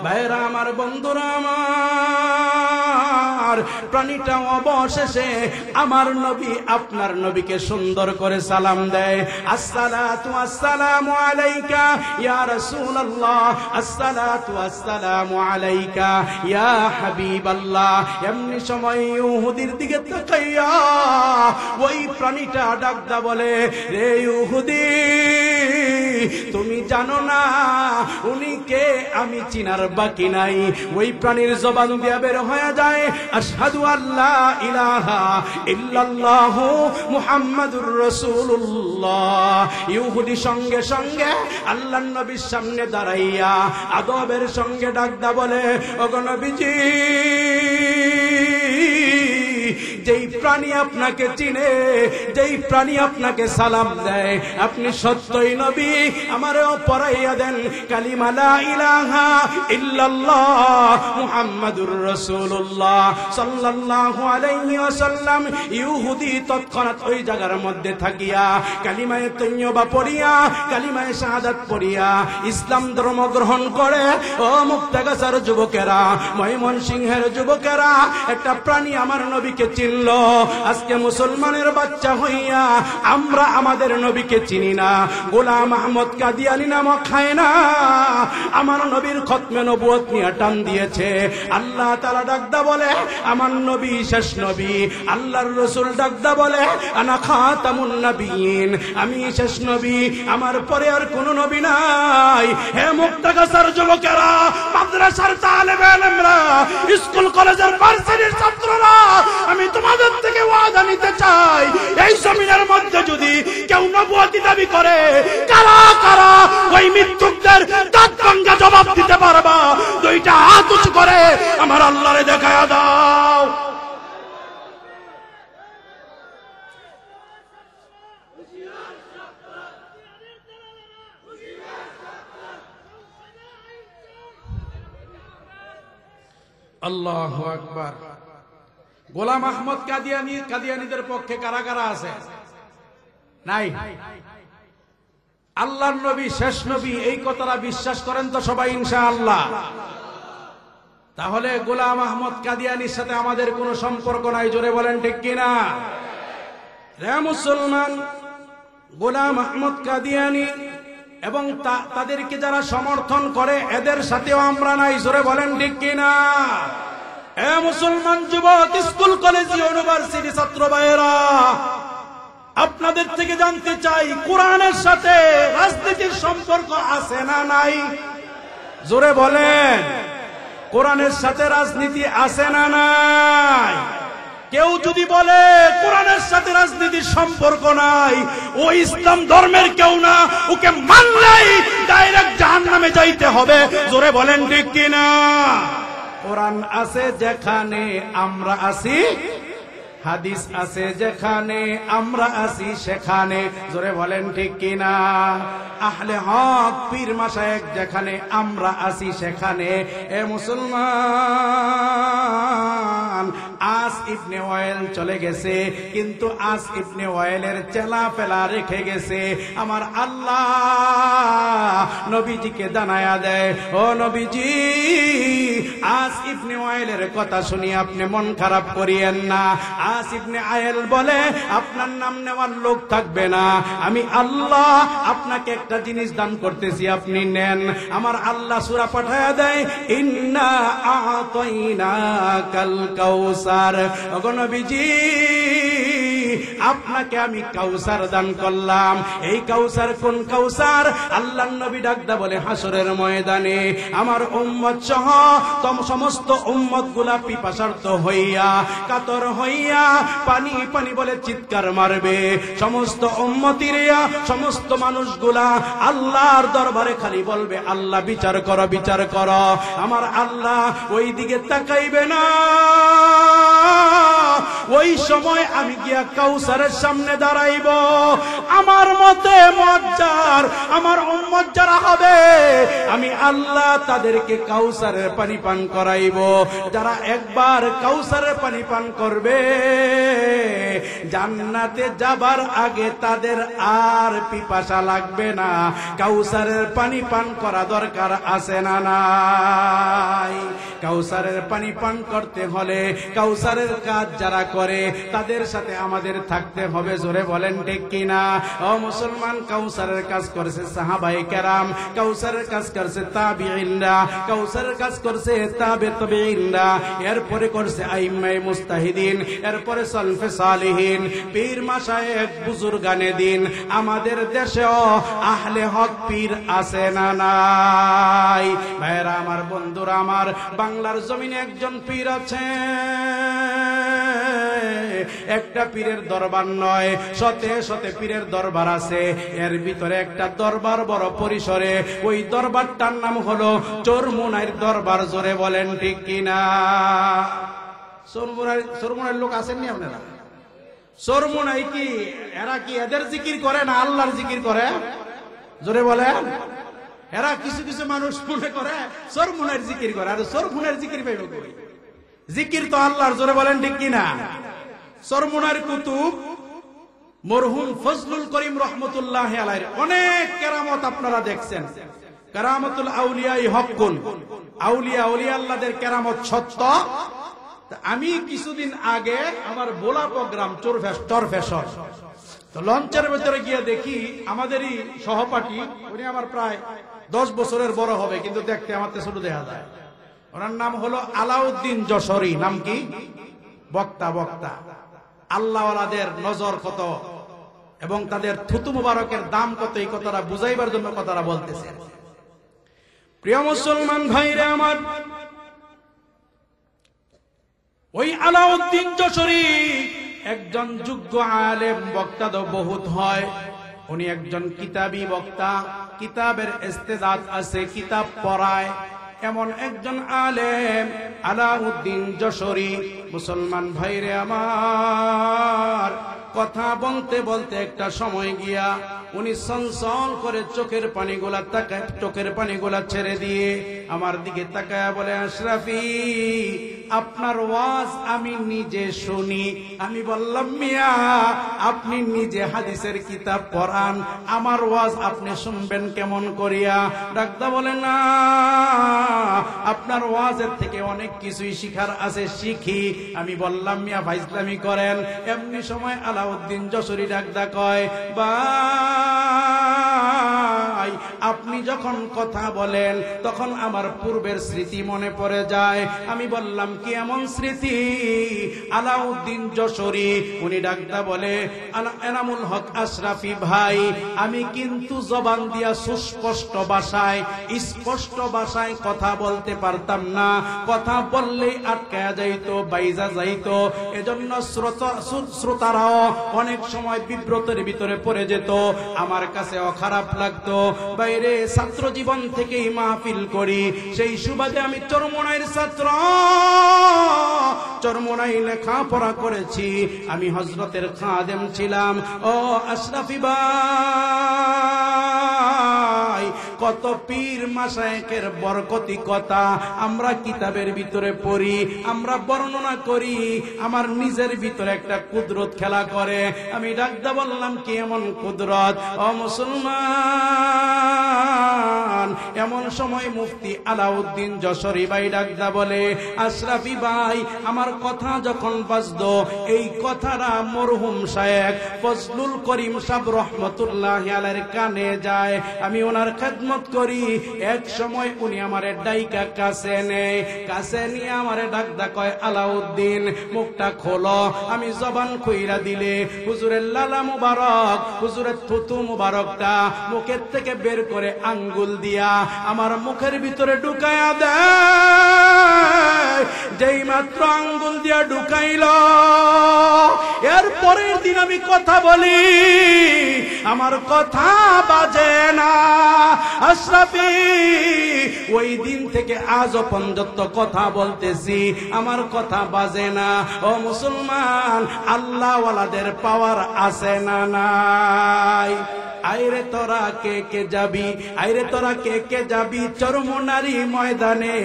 ভাইরা আমার, বন্ধুরা আমার, প্রাণীটা অবশেষে আমার নবী আপনার নবীকে সুন্দর করে সালাম দেয়, আসসালাতু আসসালামু আলাইকা ইয়া রাসূলুল্লাহ, আসসালাতু আসসালামু আলাইকা ইয়া হাবিবাল্লাহ। এমনি সময় ইহুদির দিকে তাকাইয়া ওই প্রাণীটা ডাকদা বলে, রে ইহুদি, তুমি জানো না উনি কে? আমি চিনার বাকি নাই। ওই প্রাণীর জবান দিয়া বের হয়ে যায়, আশহাদু আল্লা ইলাহা ইল্লাল্লাহ মুহাম্মাদুর রাসূলুল্লাহ। ইহুদি সঙ্গে সঙ্গে আল্লাহর নবীর সামনে দাঁড়াইয়া আদবের সঙ্গে ডাকদা বলে, ওগো নবীজি, যেই প্রাণী আপনাকে চিনে, যেই প্রাণী আপনাকে সালাম দেয়, আপনি সত্যই নবী, আমারও পড়াইয়া দেন কালিমা লা ইলাহা ইল্লাল্লাহ মুহাম্মাদুর রাসূলুল্লাহ সাল্লাল্লাহু আলাইহি ওয়াসাল্লাম। ইহুদি তৎক্ষণাৎ ওই জায়গার মধ্যে থাকিয়া কালিমায়ে তাইয়্যিবা পড়িয়া, কালিমায়ে শাহাদাত পড়িয়া ইসলাম ধর্ম গ্রহণ করে। ও মুক্তাগাছার যুবকেরা, ময়মনসিংহের যুবকেরা, একটা প্রাণী আমার নবীকে চিনল। আজকে মুসলমানের বাচ্চা হইয়া আমরা আমাদের নবীকে চিনি না। গোলাম আহমদ কাদিয়ানী নামক খায় না আমার নবীর খতমে নবুয়ত নিয়ে টান দিয়েছে। আল্লাহ তাআলা ডাকদা বলে, আমার নবী শেষ নবী। আল্লাহর রাসূল ডাকদা বলে, আনা খাতামুন নবিয়্যিন, আমি শেষ নবী, আমার পরে আর কোন নবী নাই। হে মুক্তাগাছার যুবকেরা, মাদ্রাসার তালেবে ইলমরা, স্কুল কলেজের ভার্সিটির ছাত্ররা, আমি তোমাদের থেকে ওয়াদা নিতে চাই, এই জমিনের মধ্যে যদি কেউ নবুয়তি দাবি করে, কারা কারা ওই মিথ্যুকদের দাঁত ভাঙা জবাব দিতে পারবা? দুইটা হাত উঁচু করে আমার আল্লাহরে দেখায়া দাও। আল্লাহু আকবার। গোলাম আহমদ কাদিয়ানীদের পক্ষে কারা কারা আছে? নাই। আল্লাহর নবী শেষ নবী, এই কথাটা বিশ্বাস করেন তো সবাই ইনশাআল্লাহ? তাহলে গোলাম আহমদ কাদিয়ানীর সাথে আমাদের কোনো সম্পর্ক নাই, জোরে বলেন ঠিক কিনা? রে মুসলমান, গোলাম আহমদ কাদিয়ানী এবং তাদেরকে যারা সমর্থন করে, এদের সাথেও আমরা নাই, জোরে বলেন ঠিক কিনা? এ মুসলমান যুবক, স্কুল কলেজ ইউনিভার্সিটি ছাত্র ভাইয়েরা, আপনাদের থেকে জানতে চাই, কোরআনের সাথে রাজনীতির সম্পর্ক আছে না নাই? জোরে বলেন, কোরআনের সাথে রাজনীতি আছে না নাই? কেউ যদি বলে কোরআনের সাথে রাজনীতির সম্পর্ক নাই, ও ইসলাম ধর্মের কেউ না, ওকে মানলেই ডাইরেক্ট জাহান্নামে যাইতে হবে। জোরে বলেন ঠিক কিনা? কোরআন আছে যেখানে আমরা আছি, হাদিস আছে যেখানে আমরা আছি সেখানে, জোরে বলেন ঠিক কিনা? আহলে হক পীর মাশায়েখ যেখানে আমরা আছি সেখানে। এ মুসলমান, আস ইবনে ওয়াইল চলে গেছে, কিন্তু আস ইবনে ওয়াইলের চেলা ফেলা রেখে গেছে। আমার আল্লাহ নবীজিকে জানায়া দেয়, ও নবীজি, আস ইবনে ওয়াইলের কথা শুনি আপনি মন খারাপ করিয়েন না। আস ইবনে ওয়াইল বলে, আপনার নাম নেওয়ার লোক থাকবে না, আমি আল্লাহ আপনাকে একটা জিনিস দান করতেছি, আপনি নেন। আমার আল্লাহ সূরা পাঠায়া দেয়, ইন্না আ'তাইনাকাল কাউসার। ওগো নবীজি, আপনাকে আমি কাউসার দান করলাম। এই কাউসার কোন কাউসার? আল্লাহর নবী ডাকদা বলে হাসরের ময়দানে আমার উম্মত সহ সমস্ত উম্মত গুলা পিপাসার্ত হইয়া কাতর হইয়া পানি পানি বলে চিৎকার মারবে। সমস্ত উম্মতিরা সমস্ত মানুষগুলা আল্লাহর দরবারে খালি বলবে আল্লাহ বিচার করো, বিচার করো। আমার আল্লাহ ওই দিকে তাকাইবে না। ওই সময় আমি গিয়া কাউসারের সামনে দাঁড়াইব। আমার মতে মজ্জার আমার উম্মত যারা হবে আমি আল্লাহ তাদেরকে কাউসারের পানি পান করাইব। যারা একবার কাউসারের পানি পান করবে জান্নাতে যাবার আগে তাদের আর পিপাসা লাগবে না। কাউসারের পানি পান করা দরকার আছে না নাই? কাউসারের পানি পান করতে হলে কাউসারের কাজ যারা করে তাদের সাথে আমাদের থাকতে হবে। জোরে বলেন ঠিক কিনা? ও মুসলমান, কাউসারের কাজ করেছে সাহাবায়ে কেরাম, কাউসারের কাজ করেছে তাবিঈনরা, কাউসারের কাজ করছে তাবে তাবিঈনরা, এরপরে করছে আইম্মায়ে মুস্তাহিদিন, এরপরে সালফে সালিহিন, পীর মাশায়েখ বুজুর্গানে দিন। আমাদের দেশেও আহলে হক পীর আছে না নাই? ভাইরা আমার, বন্ধুরা আমার, বাংলার জমিনে একজন পীর আছে। একটা পীরের দরবার নয়, শতে শতে পীরের দরবার আছে। এর ভিতরে একটা দরবার বড় পরিসরে, ওই দরবারটার নাম হলো চরমুনাইর দরবার। জোরে বলেন ঠিক কিনা? চরমুনাইর লোক আছেননি আপনারা? চরমুনাই কি এরা কি এদের জিকির করে না আল্লাহর জিকির করে? জোরে বলেন। এরা কিছু কিছু মানুষ মনে করে চরমুনাইর জিকির করে, আর চরমুনাইর জিকির পাইবে কই? জিকির তো আল্লাহর। জোরে বলেন ঠিক কিনা? চরমুনাইর কুতুব মরহুম ফজলুল করিম রহমতুল্লাহি আলাইহির অনেক কেরামত আপনারা দেখছেন। কেরামতুল আউলিয়াই হকুন, আউলিয়া ওলিয়া আল্লাহদের কেরামত সত্য। আমি কিছুদিন আগে আমার বোলা প্রোগ্রাম চরফেশন, তো লঞ্চের ভেতরে গিয়ে দেখি আমাদেরই সহপাঠী, উনি আমার প্রায় 10 বছরের বড় হবে, কিন্তু দেখতে আমার ছোট দেখা যায়। ওনার নাম হলো আলাউদ্দিন যশোরী। নাম কি? বক্তা। আল্লাহওয়ালাদের নজর কত এবং তাদের থুতু মুবারকের দাম কত, এই কথাটা বুঝাইবার জন্য কথাটা বলতেছে। প্রিয় মুসলমান ভাইরা আমার, ওই আলাউদ্দিন যশোরী একজন যোগ্য আলেম। বক্তা তো বহুত হয়, উনি একজন কিতাবী বক্তা, কিতাবের ইস্তেদাদ আছে, কিতাব পড়ায়, এমন একজন আলেম আলাউদ্দিন যশোরী। মুসলমান ভাইরে আমার, কথা বলতে বলতে একটা সময় গিয়া উনি সনসন করে চোখের পানিগুলা ছেড়ে দিয়ে আমার দিকে তাকায়া বলে, আশরাফি, আপনার ওয়াজ আমি নিজে শুনি। আমি বললাম, মিয়া আপনি নিজে হাদিসের কিতাব পড়ান, আমার ওয়াজ আপনি শুনবেন কেমন করিয়া? ডাক্তার বলে, না, আপনার ওয়াজের থেকে অনেক কিছুই শিখার আছে, শিখি। আমি বললাম, মিয়া ফাইজলামি করেন। এমনি সময় আলাউদ্দিন যশোরী ডাকদা কয়, ভাই আপনি যখন কথা বলেন তখন আমার পূর্বের স্মৃতি মনে পড়ে যায়। আমি বললাম, কি এমন স্মৃতি? আলাউদ্দিন যশোরী উনি ডাকদা বলে, এনামুল হক আশরাফি ভাই, আমি কিন্তু জবান দিয়া সুস্পষ্ট ভাষায় স্পষ্ট ভাষায় কথা বলতে পারতাম না। কথা বললেই আটকায়া যাইতো, বাইজা যাইতো। এজন্য শ্রোতারাও অনেক সময় বিব্রতের ভিতরে পড়ে যেত, আমার কাছেও খারাপ লাগতো। বাইরে ছাত্র জীবন থেকেই মাহফিল করি, সেই সুবাদে আমি চরমোনাইয়ের ছাত্র, চরমোনাই লেখাপড়া করেছি, আমি হযরতের খাদেম ছিলাম। ও আশরাফি ভাই, কত পীর মাশায়েখের বরকতি কথা আমরা কিতাবের ভিতরে পড়ি, আমরা বর্ণনা করি, আমার নিজের ভিতরে একটা কুদরত খেলা করে। আমি ডাকদা বললাম, কি এমন কুদরত? ও মুসলমান, মুসলমান, এমন সময় মুফতি আলাউদ্দিন যশোরী ভাই ডাকদা বলে, আশরাফি ভাই, আমার কথা যখন বাজতো, এই কথাটা মরহুম শায়েখ ফজলুল করিম সাহেব রহমতুল্লাহি আলাইহির কানে যায়। আমি ওনার খেদমত করি। এক সময় উনি আমারে ডাইকা কাছে নেয়, কাছে নিয়ে আমারে ডাকদা কয়, আলাউদ্দিন, মুখটা খোলো। আমি জবান খুইরা দিলে হুজুরের লালা মুবারক, হুজুরের থুতু মুবারকটা মুখের থেকে বের করে আঙ্গুল দিয়া আমার মুখের ভিতরে ঢুকায়া দেয়। যেই মাত্র আঙ্গুল দিয়া ঢুকাইল, এর পরের দিন আমি কথা বলি, আমার কথা বাজে না। আশরাফি, ওই দিন থেকে আজ পর্যন্ত কথা বলতেছি, আমার কথা বাজে না। ও মুসলমান, আল্লাহ ওয়ালাদের পাওয়ার আছে না নাই? আইরে তোরা কে কে যাবি, আইরে তোরা কে কে যাবি চরমনারি ময়দানে,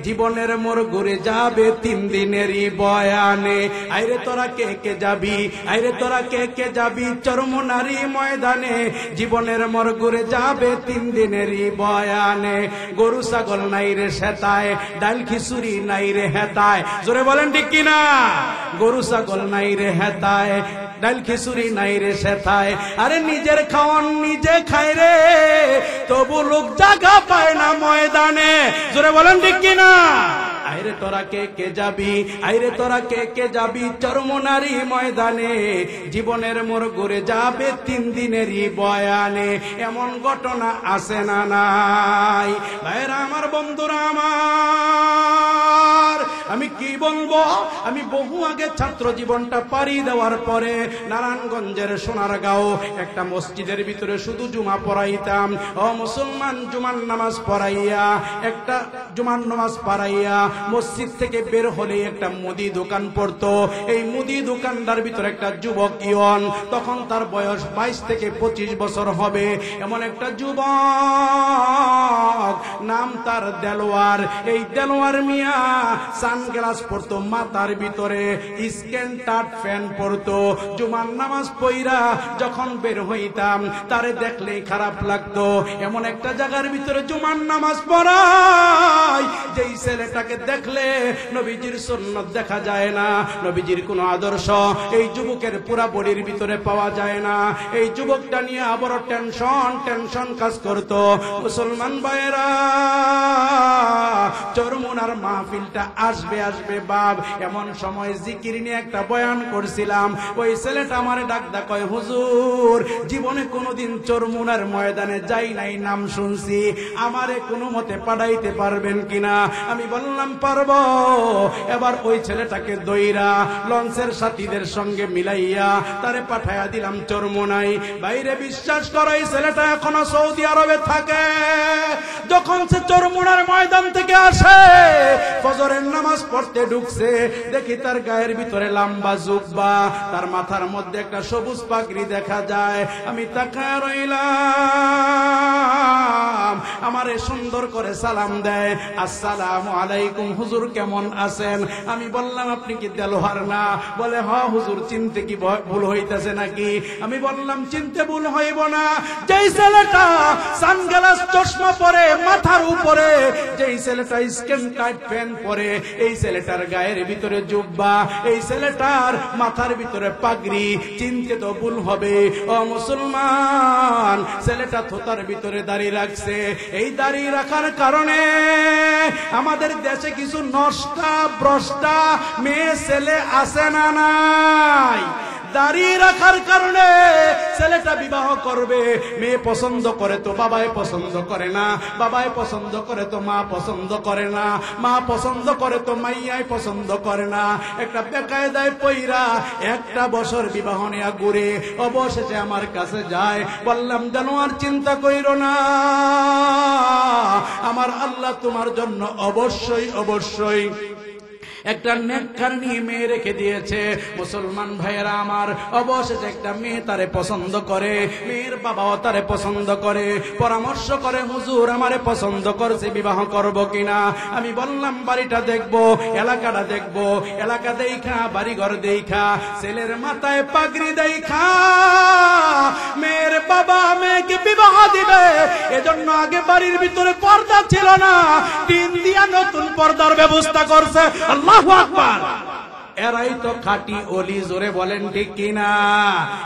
জীবনের মোর ঘুরে যাবে 3 দিনেরই বয়ানে। আইরে তোরা কে কে যাবি, আইরে তোরা কে কে যাবি চরমনারি ময়দানে, জীবনের মোর ঘুরে যাবে 3 দিনেরই বয়ানে। গরু ছাগল নাই রে সেতায়, ডাল খিচুড়ি নাই রে হেতায়। জোরে বলেন ঠিক কিনা? গরু ছাগল নাই রে হেতায়, ডাল খিচুড়ি নাই রে সেথায়। আরে নিজের খাওয়ান নিজে খায় রে, তবু লোক জায়গা পায় না ময়দানে। জোরে বলেন ঠিক কিনা? আইরে তোরা কে কে যাবি, আইরে তোরা কে কে যাবি চরমনারি ময়দানে, জীবনের মোর ঘুরে যাবে 3 দিনেরই বয়ানে। এমন ঘটনা আছে না নাই? ভাইরা আমার, বন্ধুরা আমার, আমি কি বলবো? আমি বহু আগে ছাত্র জীবনটা পাড়ি দেওয়ার পরে নারায়ণগঞ্জের সোনারগাঁও একটা মসজিদের ভিতরে শুধু জুমা পড়াইতাম। ও মুসলমান, জুমার নামাজ পড়াইয়া, একটা জুমার নামাজ পড়াইয়া মসজিদ থেকে বের হলে একটা মুদি দোকান পড়তো। এই মুদি দোকানদার ভিতরে একটা যুবক ইয়ন, তখন তার বয়স 22 থেকে 25 বছর হবে, এমন একটা যুবক, নাম তার দেলোয়ার। এই দেলোয়ার মিয়া সানগ্লাস পরতো মাথার ভিতরে, স্ক্যান টাট ফ্যান পরতো। জুমার নামাজ পইরা যখন বের হইতাম, তারে দেখলেই খারাপ লাগতো। এমন একটা জায়গার ভিতরে জুমার নামাজ পড়াই, যেই ছেলেটাকে দেখলে নবীজির সুন্নাত দেখা যায় না, নবীজির কোন আদর্শ এই যুবকের পুরা বডির ভিতরে পাওয়া যায় না। এই যুবকটা নিয়ে আবার টেনশন কাজ করতো। মুসলমান ভাইরা, চরমুনার মাহফিলটা আসবে বাপ, এমন সময় জিকির নিয়ে একটা বয়ান করছিলাম। ওই ছেলেটা আমারে ডাকদা কয়, হুজুর, জীবনে কোনোদিন চরমুনার ময়দানে যাই নাই, নাম শুনছি, আমারে কোনো মতে পাঠাইতে পারবেন কিনা? আমি বললাম পারবো। এবার ওই ছেলেটাকে দইরা লঞ্চের সাথীদের সঙ্গে মিলাইয়া তারে পাঠাইয়া দিলাম চরমুনাই। বাইরে বিশ্বাস করো, এই ছেলেটা এখনো সৌদি আরবে থাকে। যখন সে চরমুনার ময়দান থেকে আসে, ফজরের নামাজ পড়তে ঢুকছে, দেখি তার গায়ের ভিতরে লম্বা জুব্বা, তার মাথার মধ্যে একটা সবুজ পাগড়ি দেখা যায়। আমি তাকায় রইলাম, আমারে সুন্দর করে সালাম দেয়, আসসালামু আলাইকুম, হুজুর কেমন আছেন? আমি বললাম, আপনি কি দেলোয়ার না? বলে, হ হুজুর, চিনতে কি ভুল হইতেছে নাকি? আমি বললাম, চিনতে ভুল হইব না। যেই ছেলেটা সানগ্লাস চশমা পরে মাথার উপরে, যেই ছেলেটা স্ক্যান টাইট ফ্যান পরে, এই ছেলেটার গায়ের ভিতরে জুব্বা, এই ছেলেটার মাথার ভিতরে পাগড়ি, চিনতে তো ভুল হবে। ও মুসলমান, ছেলেটা থোতার ভিতরে দাড়ি রাখছে। এই দাড়ি রাখার কারণে আমাদের দেশে কিছু নষ্টা ভ্রষ্টা মেয়ে ছেলে আছে না নাই? দাড়ি রাখার কারণে ছেলেটা বিবাহ করবে, মেয়ে পছন্দ করে তো বাবাই পছন্দ করে না, বাবাই পছন্দ করে তো মা পছন্দ করে না, মা পছন্দ করে তো মাইয়াই পছন্দ করে না। একটা বেকায়দায় পইরা 1টা বছর বিবাহ নিয়ে ঘুরে অবশেষে আমার কাছে যায়। বললাম, জানো, আর চিন্তা কইরো না, আমার আল্লাহ তোমার জন্য অবশ্যই একটা নেককার নিয়ে মেয়ে রেখে দিয়েছে। মুসলমান ভাইয়েরা আমার, অবশেষে একটা মেয়ে তারে পছন্দ করে, মেয়ের বাবাও তারে পছন্দ করে, পরামর্শ করে হুজুর আমারে পছন্দ করছে, বিবাহ করব কিনা। আমি বললাম বাড়িটা দেখবো, এলাকাটা দেখবো, এলাকা দেখা, বাড়িঘর দেখা, ছেলের মাথায় পাগড়ি দেখা মেয়ের বাবা মেয়েকে বিবাহ দিবে। এজন্য আগে বাড়ির ভিতরে পর্দা ছিল না, টিন দিয়া নতুন পর্দার ব্যবস্থা করছে। আল্লাহু আকবার। এরাই তো খাঁটি ওলি, জোরে বলেন ঠিক কিনা?